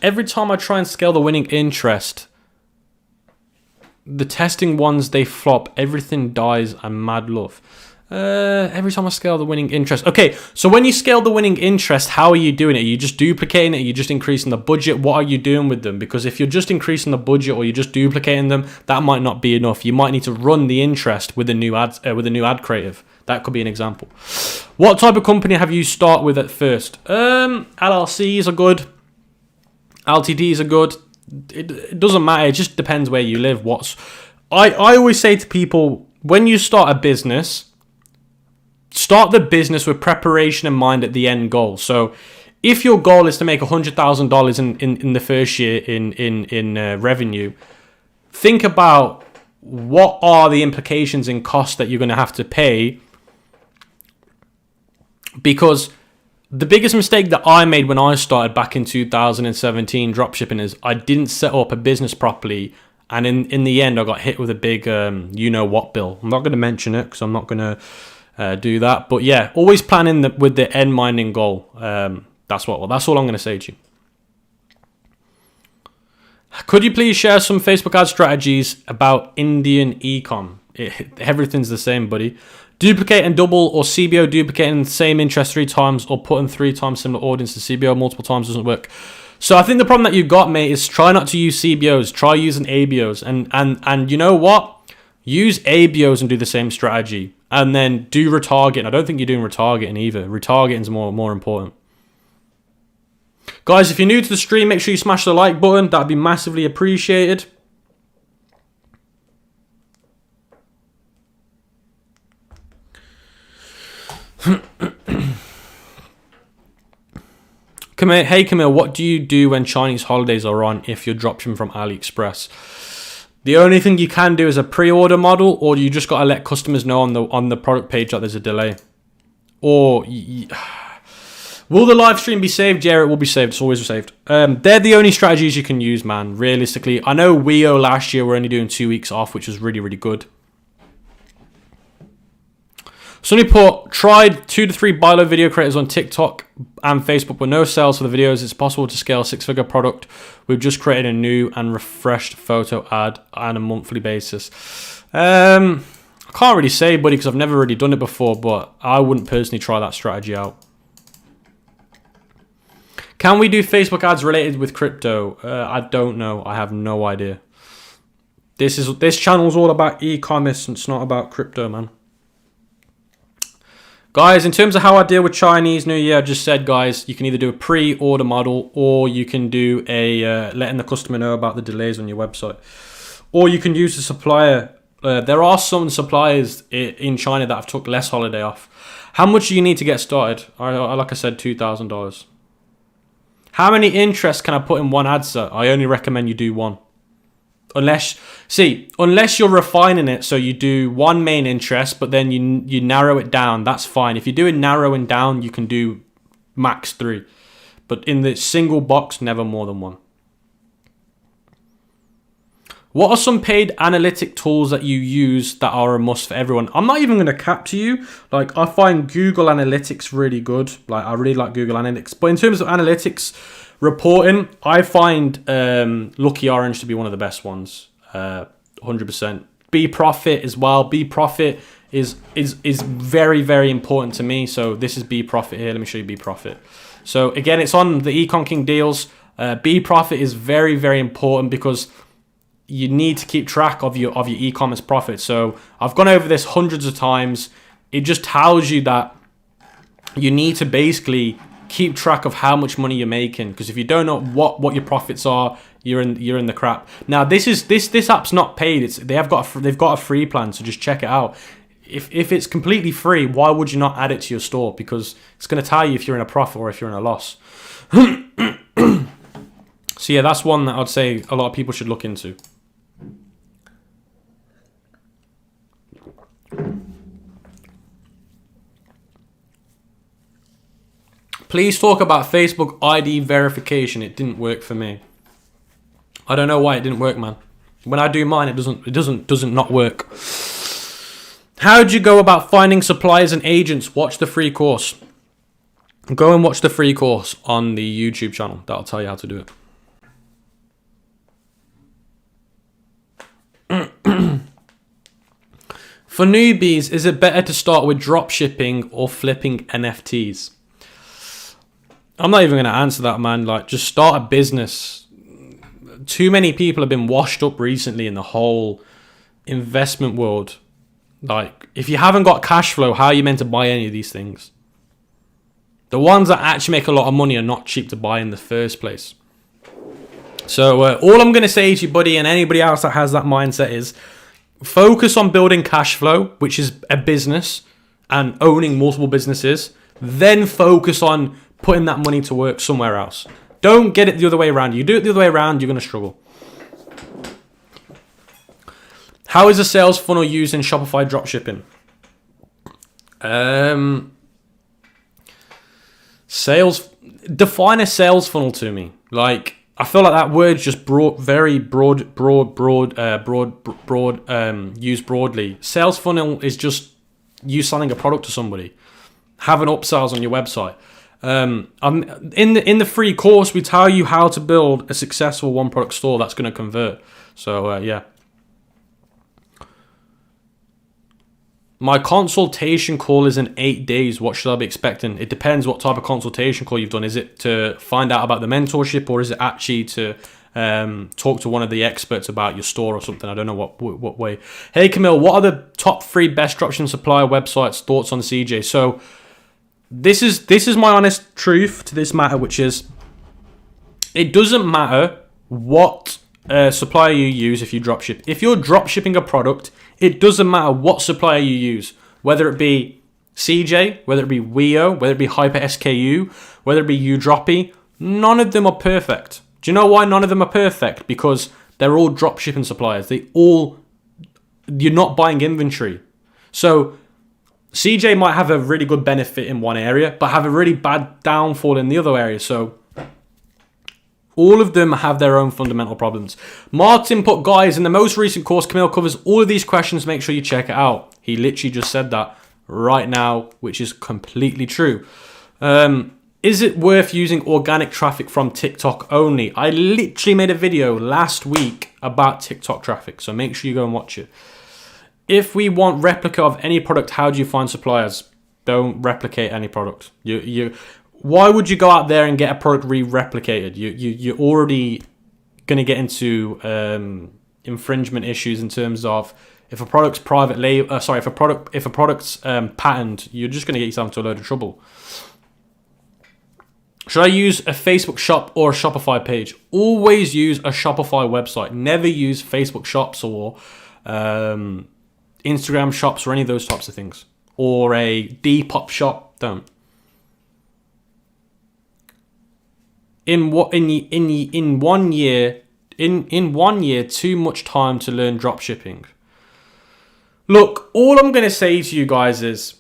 every time I try and scale the winning interest, the testing ones, they flop. Everything dies. I'm mad love. Every time I scale the winning interest. Okay, so when you scale the winning interest, how are you doing it? Are you just duplicating it? Are you just increasing the budget? What are you doing with them? Because if you're just increasing the budget or you're just duplicating them, that might not be enough. You might need to run the interest with a new ad creative. That could be an example. What type of company have you start with at first? LLCs are good. LTDs are good. It doesn't matter. It just depends where you live. I always say to people, when you start a business, start the business with preparation in mind at the end goal. So if your goal is to make $100,000 in the first year in revenue, think about what are the implications in cost that you're going to have to pay. Because the biggest mistake that I made when I started back in 2017 dropshipping is I didn't set up a business properly. And in the end, I got hit with a big you-know-what bill. I'm not going to mention it because I'm not going to do that. But yeah, always planning with the end minding goal. That's all I'm going to say to you. Could you please share some Facebook ad strategies about Indian ECOM? Everything's the same, buddy. Duplicate and double, or CBO duplicating the same interest 3 times, or putting 3 times similar audience to CBO multiple times doesn't work. So I think the problem that you've got, mate, is try not to use CBOs. Try using ABOs. And you know what? Use ABOs and do the same strategy. And then do retargeting. I don't think you're doing retargeting either. Retargeting is more important. Guys, if you're new to the stream, make sure you smash the like button. That'd be massively appreciated. Camille, what do you do when Chinese holidays are on if you're dropshipping from AliExpress? The only thing you can do is a pre-order model, or you just got to let customers know on the product page that there's a delay. Or will the live stream be saved? Yeah, it will be saved. It's always saved. They're the only strategies you can use, man. Realistically, I know WEO last year were only doing 2 weeks off, which was really, really good. Somebody tried 2 to 3 buy low video creators on TikTok and Facebook with no sales for the videos. It's possible to scale a 6-figure product. We've just created a new and refreshed photo ad on a monthly basis. I can't really say, buddy, because I've never really done it before, but I wouldn't personally try that strategy out. Can we do Facebook ads related with crypto? I don't know. I have no idea. This channel is all about e-commerce and it's not about crypto, man. Guys, in terms of how I deal with Chinese New Year, I just said, guys, you can either do a pre-order model, or you can do a letting the customer know about the delays on your website. Or you can use a supplier. There are some suppliers in China that have took less holiday off. How much do you need to get started? Like I said, $2,000. How many interests can I put in one ad set? I only recommend you do one. Unless you're refining it, so you do one main interest, but then you narrow it down, that's fine. If you're doing narrowing down, you can do max 3. But in the single box, never more than 1. What are some paid analytic tools that you use that are a must for everyone? I'm not even going to cap to you. Like, I find Google Analytics really good. Like, I really like Google Analytics. But in terms of analytics reporting, I find Lucky Orange to be one of the best ones. 100%. BeProfit as well. BeProfit is very, very important to me. So this is BeProfit here. Let me show you BeProfit. So again, it's on the Econ King deals. BeProfit is very, very important because you need to keep track of your e-commerce profit. So I've gone over this hundreds of times. It just tells you that you need to basically keep track of how much money you're making, because if you don't know what your profits are, you're in the crap. Now this app's not paid. They've got a free plan, so just check it out. If it's completely free, why would you not add it to your store? Because it's going to tell you if you're in a profit or if you're in a loss. So yeah, that's one that I'd say a lot of people should look into. Please talk about Facebook ID verification. It didn't work for me. I don't know why it didn't work, man. When I do mine, it doesn't not work. How do you go about finding suppliers and agents? Watch the free course. Go and watch the free course on the YouTube channel. That'll tell you how to do it. For newbies, is it better to start with drop shipping or flipping NFTs? I'm not even going to answer that, man. Like, just start a business. Too many people have been washed up recently in the whole investment world. Like, if you haven't got cash flow, how are you meant to buy any of these things? The ones that actually make a lot of money are not cheap to buy in the first place. So all I'm going to say to you, buddy, and anybody else that has that mindset is focus on building cash flow, which is a business, and owning multiple businesses. Then focus on putting that money to work somewhere else. Don't get it the other way around. You do it the other way around, you're going to struggle. How is a sales funnel used in Shopify dropshipping? Define a sales funnel to me. Like, I feel like that word's just very broad, used broadly. Sales funnel is just you selling a product to somebody, having upsells on your website. In the free course, we tell you how to build a successful one product store that's going to convert. So yeah. My consultation call is in 8 days. What should I be expecting? It depends what type of consultation call you've done. Is it to find out about the mentorship, or is it actually to talk to one of the experts about your store or something? I don't know what way. Hey Camille, what are the top 3 best dropshipping supplier websites? Thoughts on CJ? So this is my honest truth to this matter, which is it doesn't matter what supplier you use if you dropship. If you're dropshipping a product, it doesn't matter what supplier you use, whether it be CJ, whether it be WEO, whether it be Hyper SKU, whether it be Udroppy. None of them are perfect. Do you know why none of them are perfect? Because they're all dropshipping suppliers. You're not buying inventory. So CJ might have a really good benefit in one area, but have a really bad downfall in the other area. So all of them have their own fundamental problems. Martin put, guys, in the most recent course, Camille covers all of these questions. Make sure you check it out. He literally just said that right now, which is completely true. Is it worth using organic traffic from TikTok only? I literally made a video last week about TikTok traffic, so make sure you go and watch it. If we want replica of any product, how do you find suppliers? Don't replicate any product. Why would you go out there and get a product re-replicated? You're already going to get into infringement issues in terms of if a product's private label. If a product's patent, you're just going to get yourself into a load of trouble. Should I use a Facebook shop or a Shopify page? Always use a Shopify website. Never use Facebook shops or Instagram shops or any of those types of things. Or a Depop shop. Don't. In 1 year, too much time to learn dropshipping. Look, all I'm going to say to you guys is,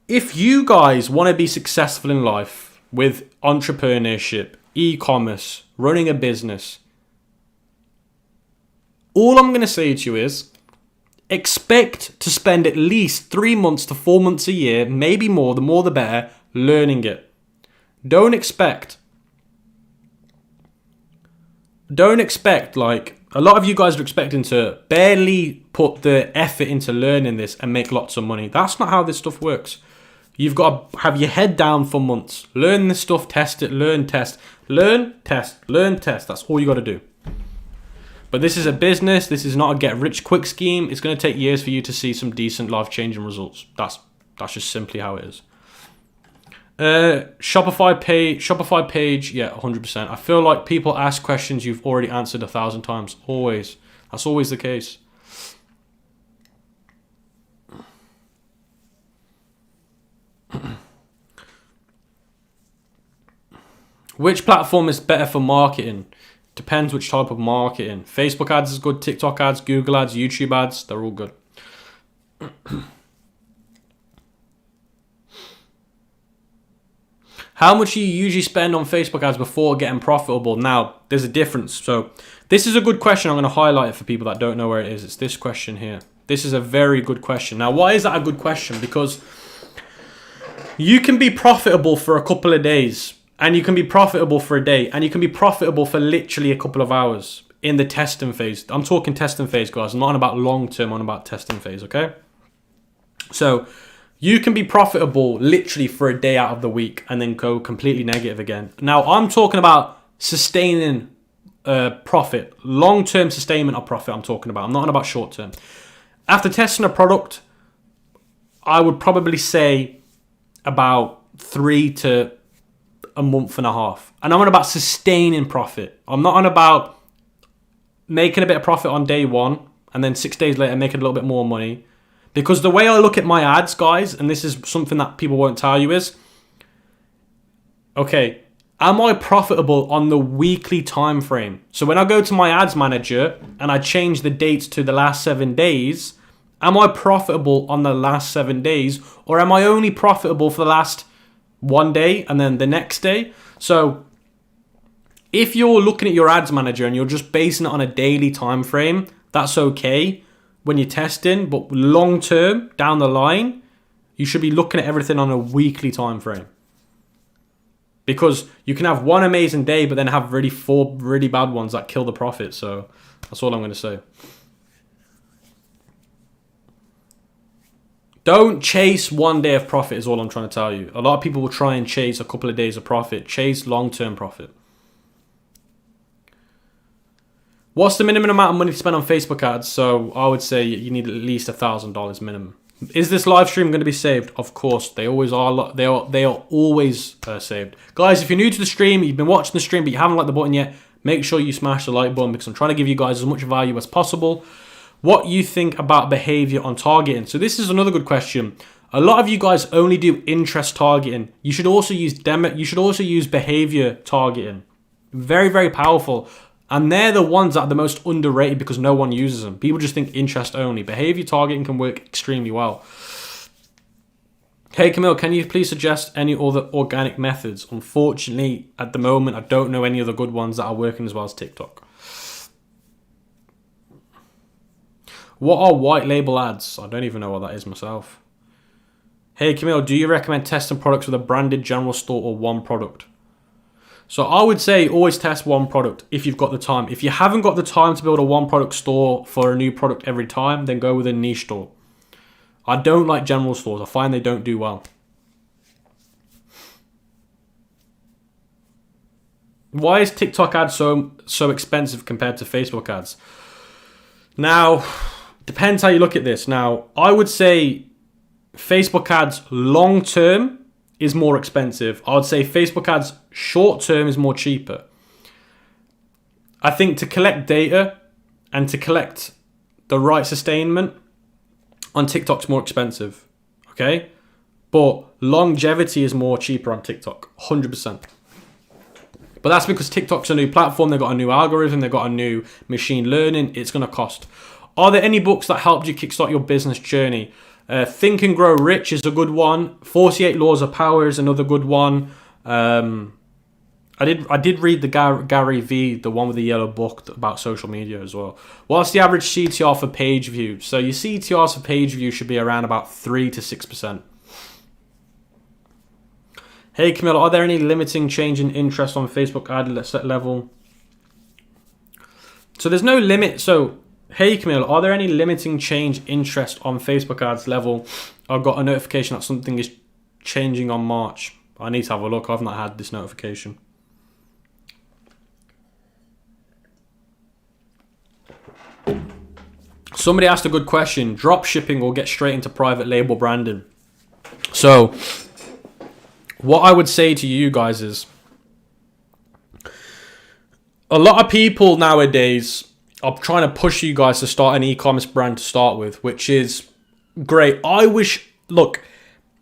if you guys want to be successful in life with entrepreneurship, e-commerce, running a business, all I'm going to say to you is, expect to spend at least 3 months to 4 months a year, maybe more, the more the better, learning it. Don't expect, like, a lot of you guys are expecting to barely put the effort into learning this and make lots of money. That's not how this stuff works. You've got to have your head down for months. Learn this stuff, test it, learn, test. Learn, test, learn, test. That's all you got to do. But this is a business. This is not a get-rich-quick scheme. It's going to take years for you to see some decent life-changing results. That's just simply how it is. Shopify page, yeah, 100%. I feel like people ask questions you've already answered 1,000 times. Always. That's always the case. Which platform is better for marketing? Depends which type of marketing. Facebook ads is good, TikTok ads, Google ads, YouTube ads, they're all good. How much do you usually spend on Facebook ads before getting profitable? Now, there's a difference. So this is a good question. I'm going to highlight it for people that don't know where it is. It's this question here. This is a very good question. Now, why is that a good question? Because You can be profitable for a couple of days, and you can be profitable for a day, and you can be profitable for literally a couple of hours in the testing phase. I'm talking testing phase, guys. I'm not on about long term, I'm on about testing phase, okay? So you can be profitable literally for a day out of the week and then go completely negative again. Now, I'm talking about sustaining profit, long-term sustainment of profit I'm talking about. I'm not on about short-term. After testing a product, I would probably say about 3 to a month and a half. And I'm on about sustaining profit. I'm not on about making a bit of profit on day one and then 6 days later making a little bit more money. Because the way I look at my ads, guys, and this is something that people won't tell you is, okay, am I profitable on the weekly time frame? So when I go to my ads manager and I change the dates to the last 7 days, am I profitable on the last 7 days, or am I only profitable for the last 1 day and then the next day? So if you're looking at your ads manager and you're just basing it on a daily time frame, that's okay when you're testing, but long term, down the line, you should be looking at everything on a weekly time frame. Because you can have one amazing day, but then have really 4 really bad ones that kill the profit. So that's all I'm going to say. Don't chase 1 day of profit is all I'm trying to tell you. A lot of people will try and chase a couple of days of profit. Chase long-term profit. What's the minimum amount of money to spend on Facebook ads? So I would say you need at least $1,000 minimum. Is this live stream going to be saved? Of course, they always are. They are always saved. Guys, if you're new to the stream, you've been watching the stream, but you haven't liked the button yet, make sure you smash the like button because I'm trying to give you guys as much value as possible. What you think about behavior on targeting? So this is another good question. A lot of you guys only do interest targeting. You should also use You should also use behavior targeting. Very, very powerful. And they're the ones that are the most underrated because no one uses them. People just think interest only. Behavior targeting can work extremely well. Hey Camille, can you please suggest any other organic methods? Unfortunately, at the moment, I don't know any other good ones that are working as well as TikTok. What are white label ads? I don't even know what that is myself. Hey Camille, do you recommend testing products with a branded general store or one product? So I would say always test one product if you've got the time. If you haven't got the time to build a one product store for a new product every time, then go with a niche store. I don't like general stores. I find they don't do well. Why is TikTok ads so expensive compared to Facebook ads? Now, depends how you look at this. Now, I would say Facebook ads long term is more expensive. I would say Facebook ads short term is more cheaper. I think to collect data and to collect the right sustainment on TikTok's more expensive. Okay? But longevity is more cheaper on TikTok. 100%. But that's because TikTok's a new platform. They've got a new algorithm. They've got a new machine learning. It's going to cost. Are there any books that helped you kickstart your business journey? Think and Grow Rich is a good one. 48 Laws of Power is another good one. I did read the Gary V, the one with the yellow book about social media as well. What's the average CTR for page view? So your CTRs for page view should be around about 3 to 6%. Hey Camilla, are there any limiting change in interest on Facebook ad set level? So there's no limit. So hey Camille, are there any limiting change interest on Facebook ads level? I've got a notification that something is changing on March. I need to have a look. I've not had this notification. Somebody asked a good question. Drop shipping or get straight into private label branding? So what I would say to you guys is a lot of people nowadays are trying to push you guys to start an e-commerce brand to start with, which is great. Look,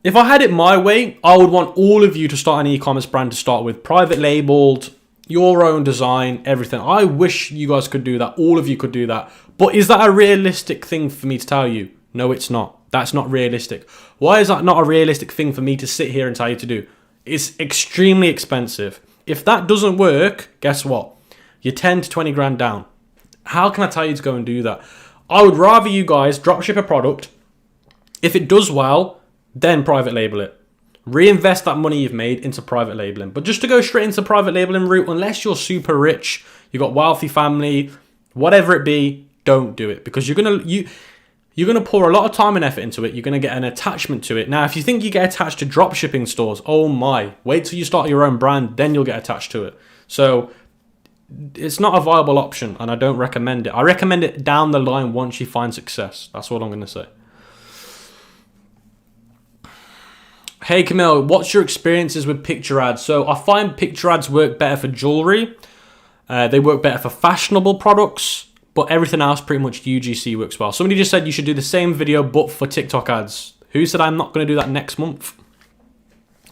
if I had it my way, I would want all of you to start an e-commerce brand to start with. Private labeled, your own design, everything. I wish you guys could do that. All of you could do that. But is that a realistic thing for me to tell you? No, it's not. That's not realistic. Why is that not a realistic thing for me to sit here and tell you to do? It's extremely expensive. If that doesn't work, guess what? You're 10 to 20 grand down. How can I tell you to go and do that? I would rather you guys drop ship a product. If it does well, then private label it. Reinvest that money you've made into private labeling. But just to go straight into private labeling route, unless you're super rich, you've got wealthy family, whatever it be, don't do it, because you're gonna pour a lot of time and effort into it. You're gonna get an attachment to it. Now, if you think you get attached to dropshipping stores, oh my, wait till you start your own brand, then you'll get attached to it. So it's not a viable option, and I don't recommend it. I recommend it down the line once you find success. That's all I'm gonna say. Hey Camille, what's your experiences with picture ads? So I find picture ads work better for jewelry. They work better for fashionable products, but everything else pretty much UGC works well. Somebody just said you should do the same video but for TikTok ads. Who said I'm not going to do that next month?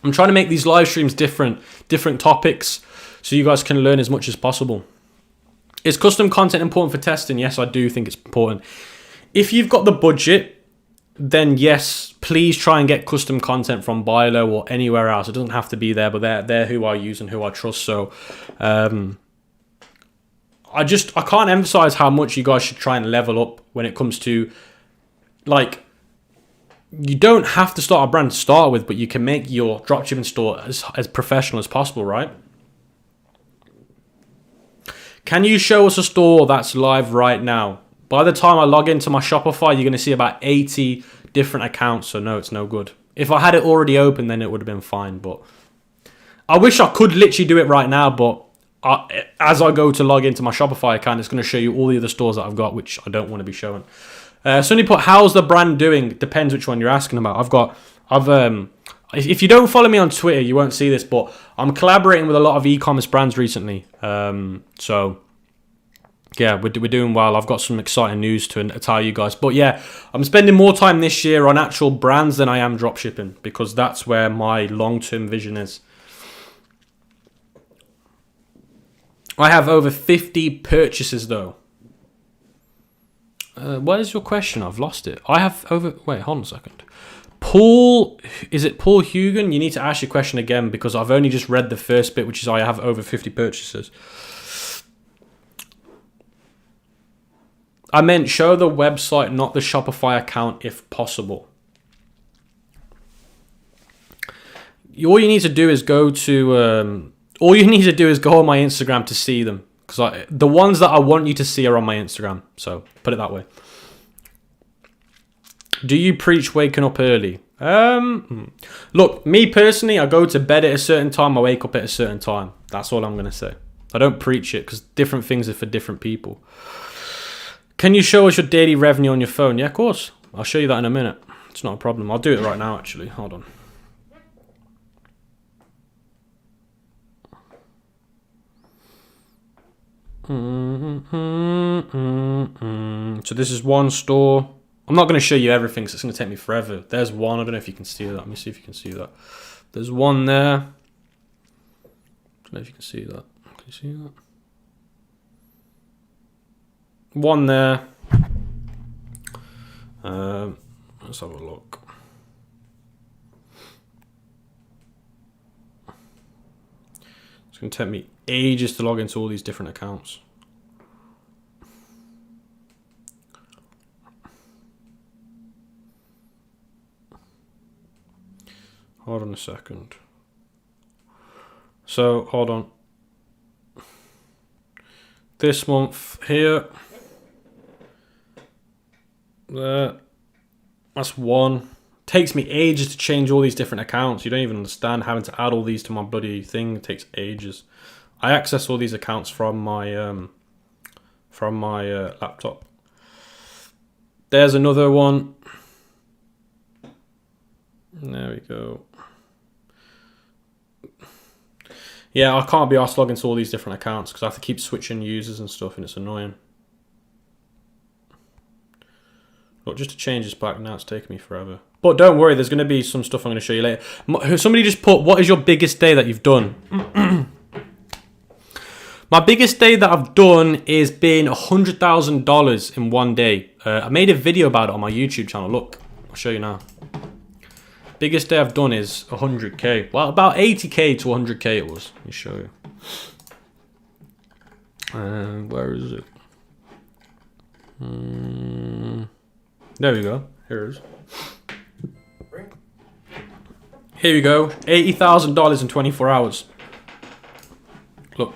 I'm trying to make these live streams different topics, so you guys can learn as much as possible. Is custom content important for testing? Yes, I do think it's important. If you've got the budget, then yes, please try and get custom content from Biaheza or anywhere else. It doesn't have to be there, but they're who I use and who I trust. So I can't emphasize how much you guys should try and level up when it comes to, like, you don't have to start a brand to start with, but you can make your dropshipping store as professional as possible, right? Can you show us a store that's live right now? By the time I log into my Shopify, you're going to see about 80 different accounts, so no, it's no good. If I had it already open, then it would have been fine, but I wish I could literally do it right now, but as I go to log into my Shopify account, it's going to show you all the other stores that I've got, which I don't want to be showing. Somebody put, how's the brand doing? Depends which one you're asking about. If you don't follow me on Twitter, you won't see this, but I'm collaborating with a lot of e-commerce brands recently. So yeah, we're doing well. I've got some exciting news to tell you guys. But yeah, I'm spending more time this year on actual brands than I am dropshipping, because that's where my long-term vision is. I have over 50 purchases though. What is your question? I've lost it. I have over... Wait, hold on a second. Paul... Is it Paul Hugan? You need to ask your question again, because I've only just read the first bit, which is I have over 50 purchases. I meant show the website, not the Shopify account, if possible. All you need to do is go to... all you need to do is go on my Instagram to see them. Because the ones that I want you to see are on my Instagram. So, put it that way. Do you preach waking up early? Look, me personally, I go to bed at a certain time. I wake up at a certain time. That's all I'm going to say. I don't preach it, because different things are for different people. Can you show us your daily revenue on your phone? Yeah, of course. I'll show you that in a minute. It's not a problem. I'll do it right now, actually. Hold on. So this is one store. I'm not going to show you everything, because it's going to take me forever. There's one. I don't know if you can see that. Let me see if you can see that. There's one there. I don't know if you can see that. Can you see that? One there. Let's have a look. It's going to take me ages to log into all these different accounts. Hold on a second. So, hold on. This month here. There. That's one. Takes me ages to change all these different accounts. You don't even understand having to add all these to my bloody thing. It takes ages. I access all these accounts from my laptop. There's another one. There we go. Yeah, I can't be asked to log into all these different accounts, because I have to keep switching users and stuff, and it's annoying. Look, just to change this back now, it's taking me forever. But don't worry, there's going to be some stuff I'm going to show you later. Somebody just put, what is your biggest day that you've done? My biggest day that I've done is been $100,000 in one day. I made a video about it on my YouTube channel. Look, I'll show you now. Biggest day I've done is 100k. Well, about 80k to 100k it was. Let me show you. Where is it? There we go. Here it is. Here we go. $80,000 in 24 hours. Look.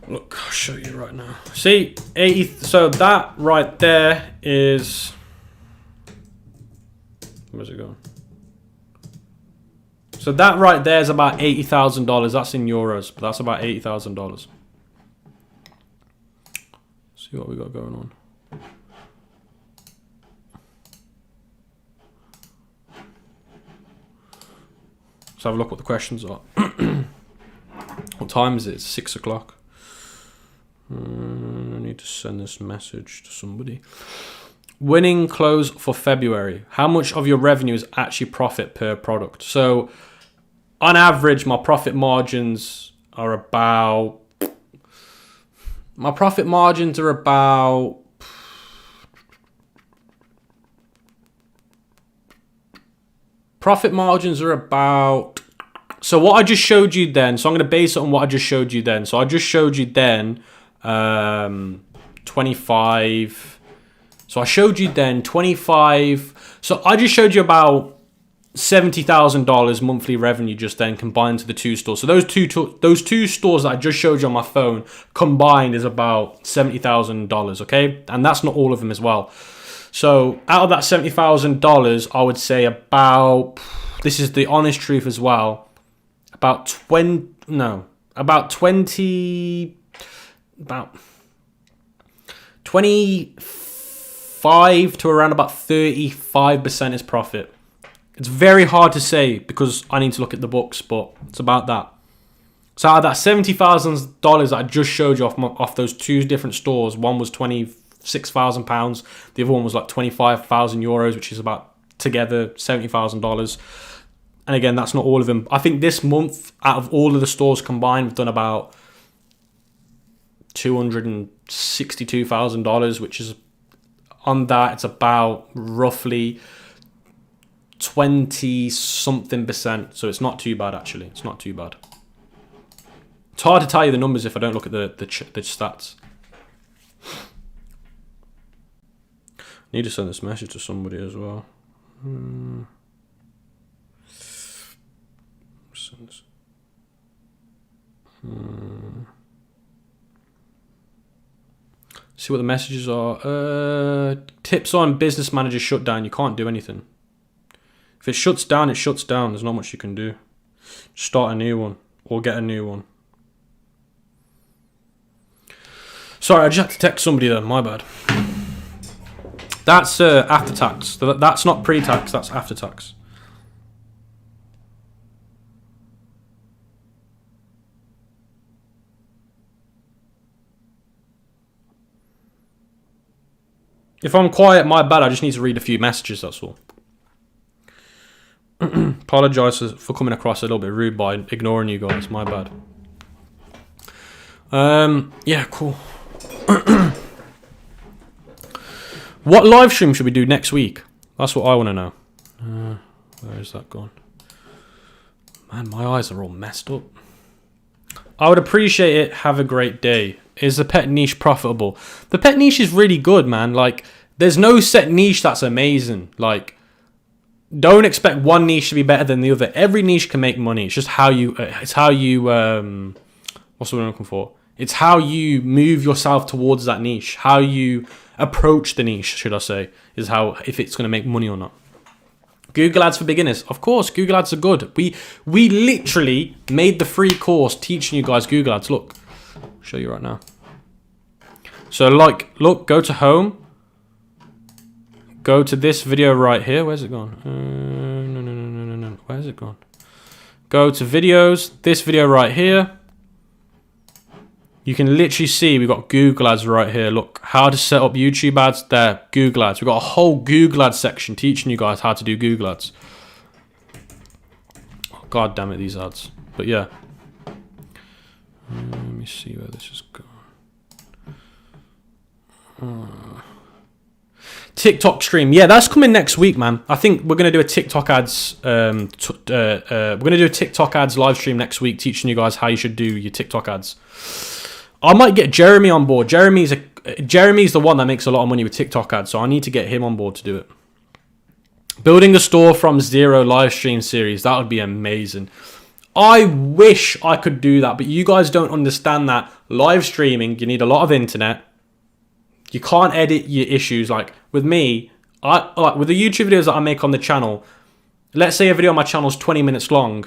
Look, I'll show you right now. See, 80. So that right there is. Where's it going? So that right there is about $80,000. That's in euros, but that's about $80,000. See what we got going on. Let's have a look what the questions are. What time is it? It's 6 o'clock. I need to send this message to somebody. Winning close for February. How much of your revenue is actually profit per product? So, on average, my profit margins are about... So what I just showed you then, so I'm going to base it on what I just showed you then. So I just showed you then 25. So I showed you then 25. So I just showed you about $70,000 monthly revenue just then combined to the two stores. So those two stores that I just showed you on my phone combined is about $70,000, okay? And that's not all of them as well. So out of that $70,000, I would say about, this is the honest truth as well, about 25 to around about 35% is profit. It's very hard to say because I need to look at the books, but it's about that. So out of that $70,000 that I just showed you off those two different stores, one was £26,000, the other one was like 25,000 euros, which is about together $70,000. And again, that's not all of them. I think this month, out of all of the stores combined, we've done about $262,000, which is on that. It's about roughly 20-something%. So it's not too bad, actually. It's not too bad. It's hard to tell you the numbers if I don't look at the stats. I need to send this message to somebody as well. See what the messages are. Tips on business manager shutdown. You can't do anything. If it shuts down, it shuts down. There's not much you can do. Just start a new one or get a new one. Sorry, I just had to text somebody there. My bad. That's after tax. That's not pre-tax. That's after tax. If I'm quiet, my bad. I just need to read a few messages, that's all. Apologise for coming across a little bit rude by ignoring you guys. My bad. Yeah, cool. What live stream should we do next week? That's what I want to know. Where is that gone? Man, my eyes are all messed up. I would appreciate it. Have a great day. Is the pet niche profitable? The pet niche is really good, man. Like, there's no set niche that's amazing. Like, don't expect one niche to be better than the other. Every niche can make money. It's just how you. What's the word I'm looking for? It's how you move yourself towards that niche. How you approach the niche, should I say, is how if it's going to make money or not. Google Ads for beginners. Of course, Google Ads are good. We literally made the free course teaching you guys Google Ads. Look, I'll show you right now. So, like, look, go to home. Go to this video right here. Where's it gone? No. Where's it gone? Go to videos. This video right here. You can literally see we've got Google Ads right here. Look, how to set up YouTube ads there. Google Ads. We've got a whole Google Ads section teaching you guys how to do Google Ads. Oh, God damn it, these ads. But yeah. Let me see where this is gone. TikTok stream. Yeah, that's coming next week, man. I think we're going to do a TikTok ads we're going to do a TikTok ads live stream next week teaching you guys how you should do your TikTok ads. I might get Jeremy on board. Jeremy's Jeremy's the one that makes a lot of money with TikTok ads, so I need to get him on board to do it. Building a store from zero live stream series. That would be amazing. I wish I could do that, but you guys don't understand that live streaming, you need a lot of internet. You can't edit your issues. Like with me, like with the YouTube videos that I make on the channel, let's say a video on my channel is 20 minutes long.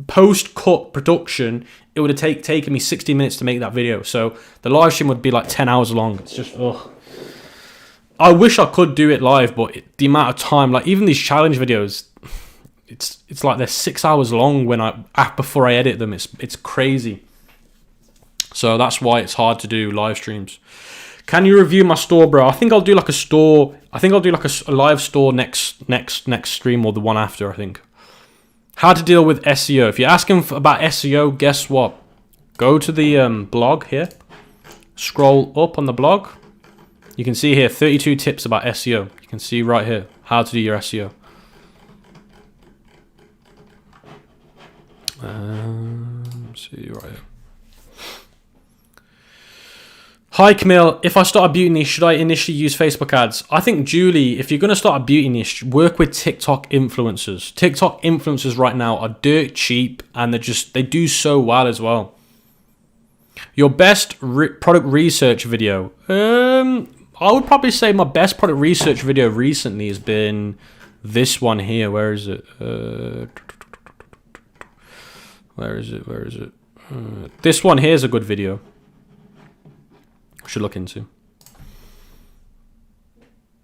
Post-cut production, it would have taken me 60 minutes to make that video. So the live stream would be like 10 hours long. It's just, ugh. I wish I could do it live, but the amount of time, like even these challenge videos, it's like they're 6 hours long before I edit them. It's crazy. So that's why it's hard to do live streams. Can you review my store, bro? I think I'll do like a store. I think I'll do like a live store next stream or the one after, I think. How to deal with SEO. If you're asking about SEO, guess what? Go to the blog here. Scroll up on the blog. You can see here 32 tips about SEO. You can see right here how to do your SEO. See right here. Hi Camille, if I start a beauty niche, should I initially use Facebook ads? I think, Julie, if you're going to start a beauty niche, work with TikTok influencers. TikTok influencers right now are dirt cheap and they do so well as well. Your best product research video. I would probably say my best product research video recently has been this one here. Where is it? Where is it? This one here is a good video. Should look into.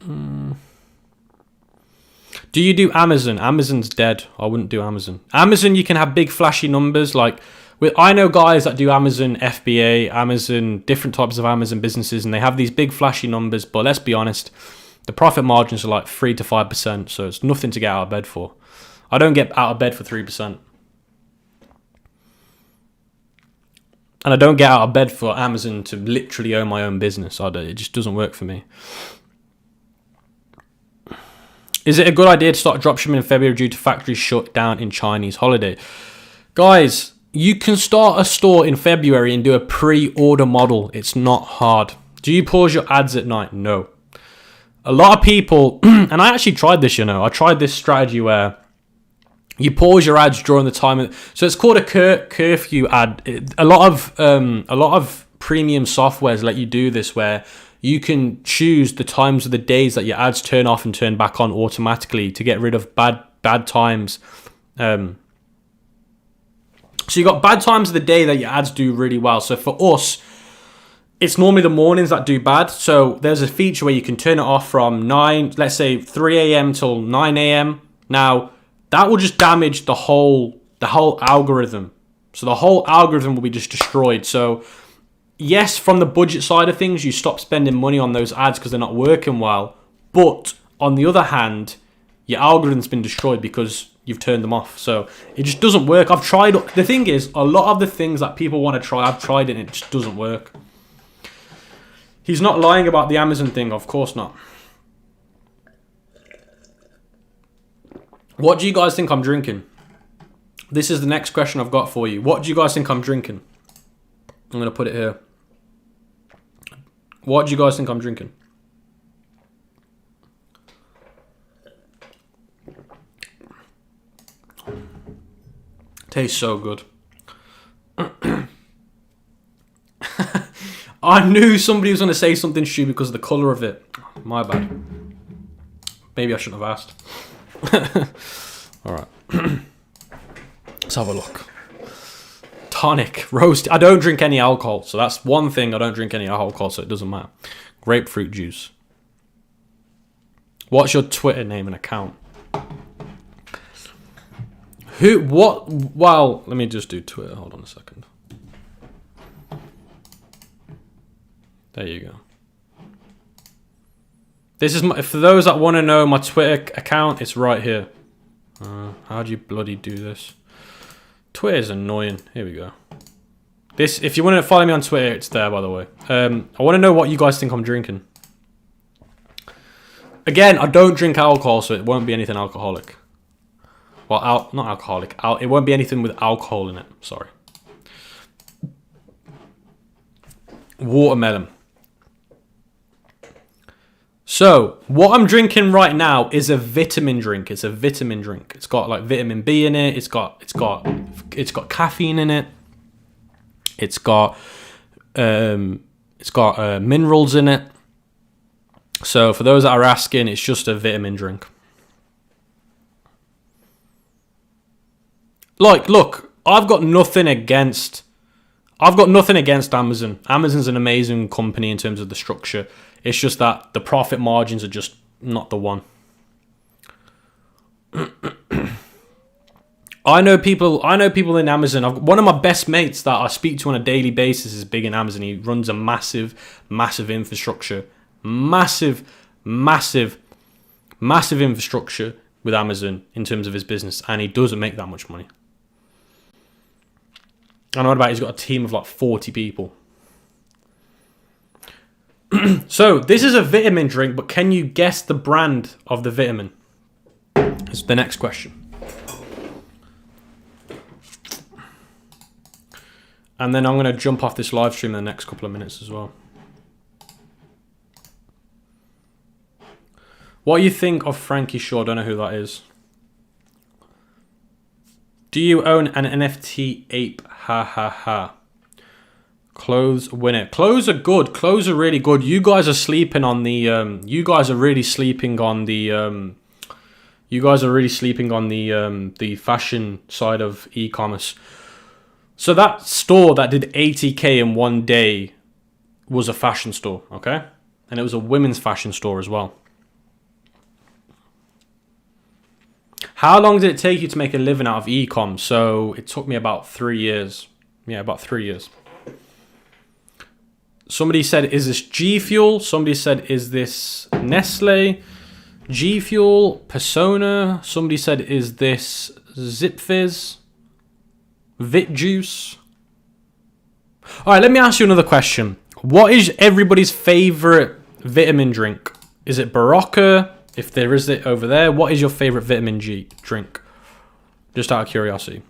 Do you do Amazon? Amazon's dead. I wouldn't do Amazon. Amazon, you can have big flashy numbers. Like I know guys that do Amazon FBA, Amazon, different types of Amazon businesses, and they have these big flashy numbers. But let's be honest, the profit margins are like 3 to 5%, so it's nothing to get out of bed for. I don't get out of bed for 3%. And I don't get out of bed for Amazon to literally own my own business. It just doesn't work for me. Is it a good idea to start dropshipping in February due to factories shut down in Chinese holiday? Guys, you can start a store in February and do a pre-order model. It's not hard. Do you pause your ads at night? No. A lot of people, and I actually tried this, I tried this strategy where you pause your ads during the time. So it's called a curfew ad. A lot of premium softwares let you do this, where you can choose the times of the days that your ads turn off and turn back on automatically to get rid of bad times. So you got bad times of the day that your ads do really well. So for us, it's normally the mornings that do bad. So there's a feature where you can turn it off from 3 a.m. till 9 a.m. Now, that will just damage the whole algorithm. So the whole algorithm will be just destroyed. So yes, from the budget side of things, you stop spending money on those ads because they're not working well. But on the other hand, your algorithm's been destroyed because you've turned them off. So it just doesn't work. I've tried. The thing is, a lot of the things that people want to try, I've tried it and it just doesn't work. He's not lying about the Amazon thing. Of course not. What do you guys think I'm drinking? This is the next question I've got for you. What do you guys think I'm drinking? I'm going to put it here. What do you guys think I'm drinking? Tastes so good. I knew somebody was going to say something stupid because of the colour of it. My bad. Maybe I shouldn't have asked. All right. Let's have a look. Tonic, roast. I don't drink any alcohol, so that's one thing. I don't drink any alcohol, so it doesn't matter. Grapefruit juice. What's your Twitter name and account? Well, let me just do Twitter. Hold on a second. There you go. This is for those that want to know my Twitter account, it's right here. How do you bloody do this? Twitter's annoying. Here we go. If you want to follow me on Twitter, it's there, by the way. I want to know what you guys think I'm drinking. Again, I don't drink alcohol, so it won't be anything alcoholic. Well, not alcoholic. It won't be anything with alcohol in it. Sorry. Watermelon. So what I'm drinking right now is a vitamin drink. It's a vitamin drink. It's got like vitamin B in it. It's got caffeine in it. It's got minerals in it. So for those that are asking, it's just a vitamin drink. Like, look, I've got nothing against Amazon. Amazon's an amazing company in terms of the structure. It's just that the profit margins are just not the one. I know people in Amazon. One of my best mates that I speak to on a daily basis is big in Amazon. He runs a massive infrastructure. Massive infrastructure with Amazon in terms of his business, and he doesn't make that much money. I know about he's got a team of like 40 people. So this is a vitamin drink, but can you guess the brand of the vitamin? It's the next question. And then I'm going to jump off this live stream in the next couple of minutes as well. What do you think of Frankie Shaw? I don't know who that is. Do you own an NFT ape? Ha ha ha. Clothes winner. Clothes are good. Clothes are really good. You guys are sleeping on the. You guys are really sleeping on the. The fashion side of e-commerce. So that store that did 80k in one day was a fashion store, okay, and it was a women's fashion store as well. How long did it take you to make a living out of e-com? So it took me about 3 years. Yeah, about 3 years. Somebody said, is this G Fuel? Somebody said, is this Nestle? G Fuel, Persona. Somebody said, is this Zip Fizz? Vit Juice? All right, let me ask you another question. What is everybody's favorite vitamin drink? Is it Barocca? If there is it over there, what is your favorite vitamin G drink? Just out of curiosity.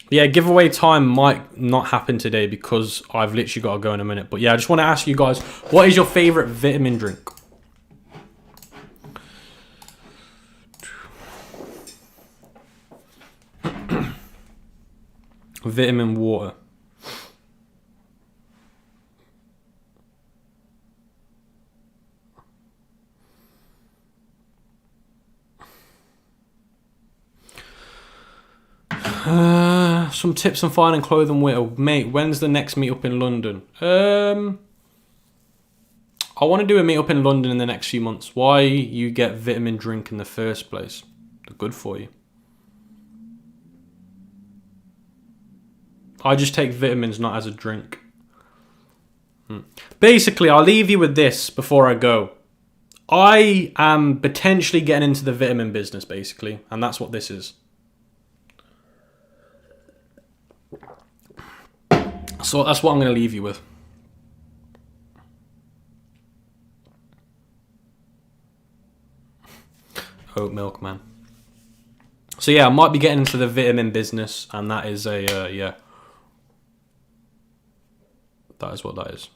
Yeah, giveaway time might not happen today because I've literally got to go in a minute. But yeah, I just want to ask you guys, what is your favorite vitamin drink? Vitamin water. Some tips on finding clothing with mate. When's the next meetup in London? I want to do a meetup in London in the next few months. Why you get vitamin drink in the first place? They're good for you. I just take vitamins, not as a drink. Basically, I'll leave you with this before I go. I am potentially getting into the vitamin business, basically, and that's what this is. So that's what I'm going to leave you with. Oat milk, man. So yeah, I might be getting into the vitamin business, and that is a, yeah. That is what that is.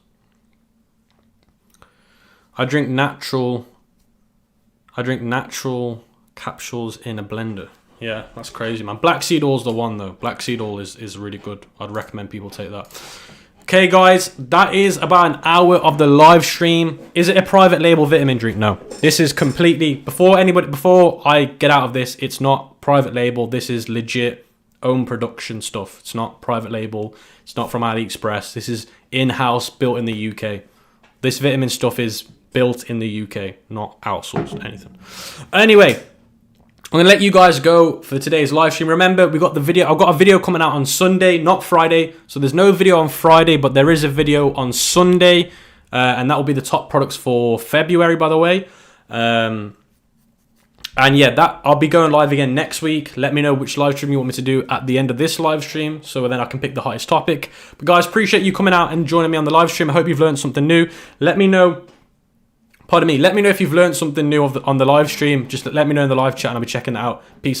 I drink natural capsules in a blender. Yeah, that's crazy, man. Black seed oil's the one, though. Black seed oil is really good. I'd recommend people take that. Okay, guys, that is about an hour of the live stream. Is it a private label vitamin drink? No. This is completely, before I get out of this, it's not private label. This is legit own production stuff. It's not private label. It's not from AliExpress. This is in-house, built in the UK. This vitamin stuff is built in the UK, not outsourced anything. Anyway, I'm going to let you guys go for today's live stream. Remember, I've got a video coming out on Sunday, not Friday. So there's no video on Friday, but there is a video on Sunday. And that will be the top products for February, by the way. And yeah, I'll be going live again next week. Let me know which live stream you want me to do at the end of this live stream, so then I can pick the hottest topic. But guys, appreciate you coming out and joining me on the live stream. I hope you've learned something new. Let me know. Pardon me. Let me know if you've learned something new on the live stream. Just let me know in the live chat and I'll be checking that out. Peace.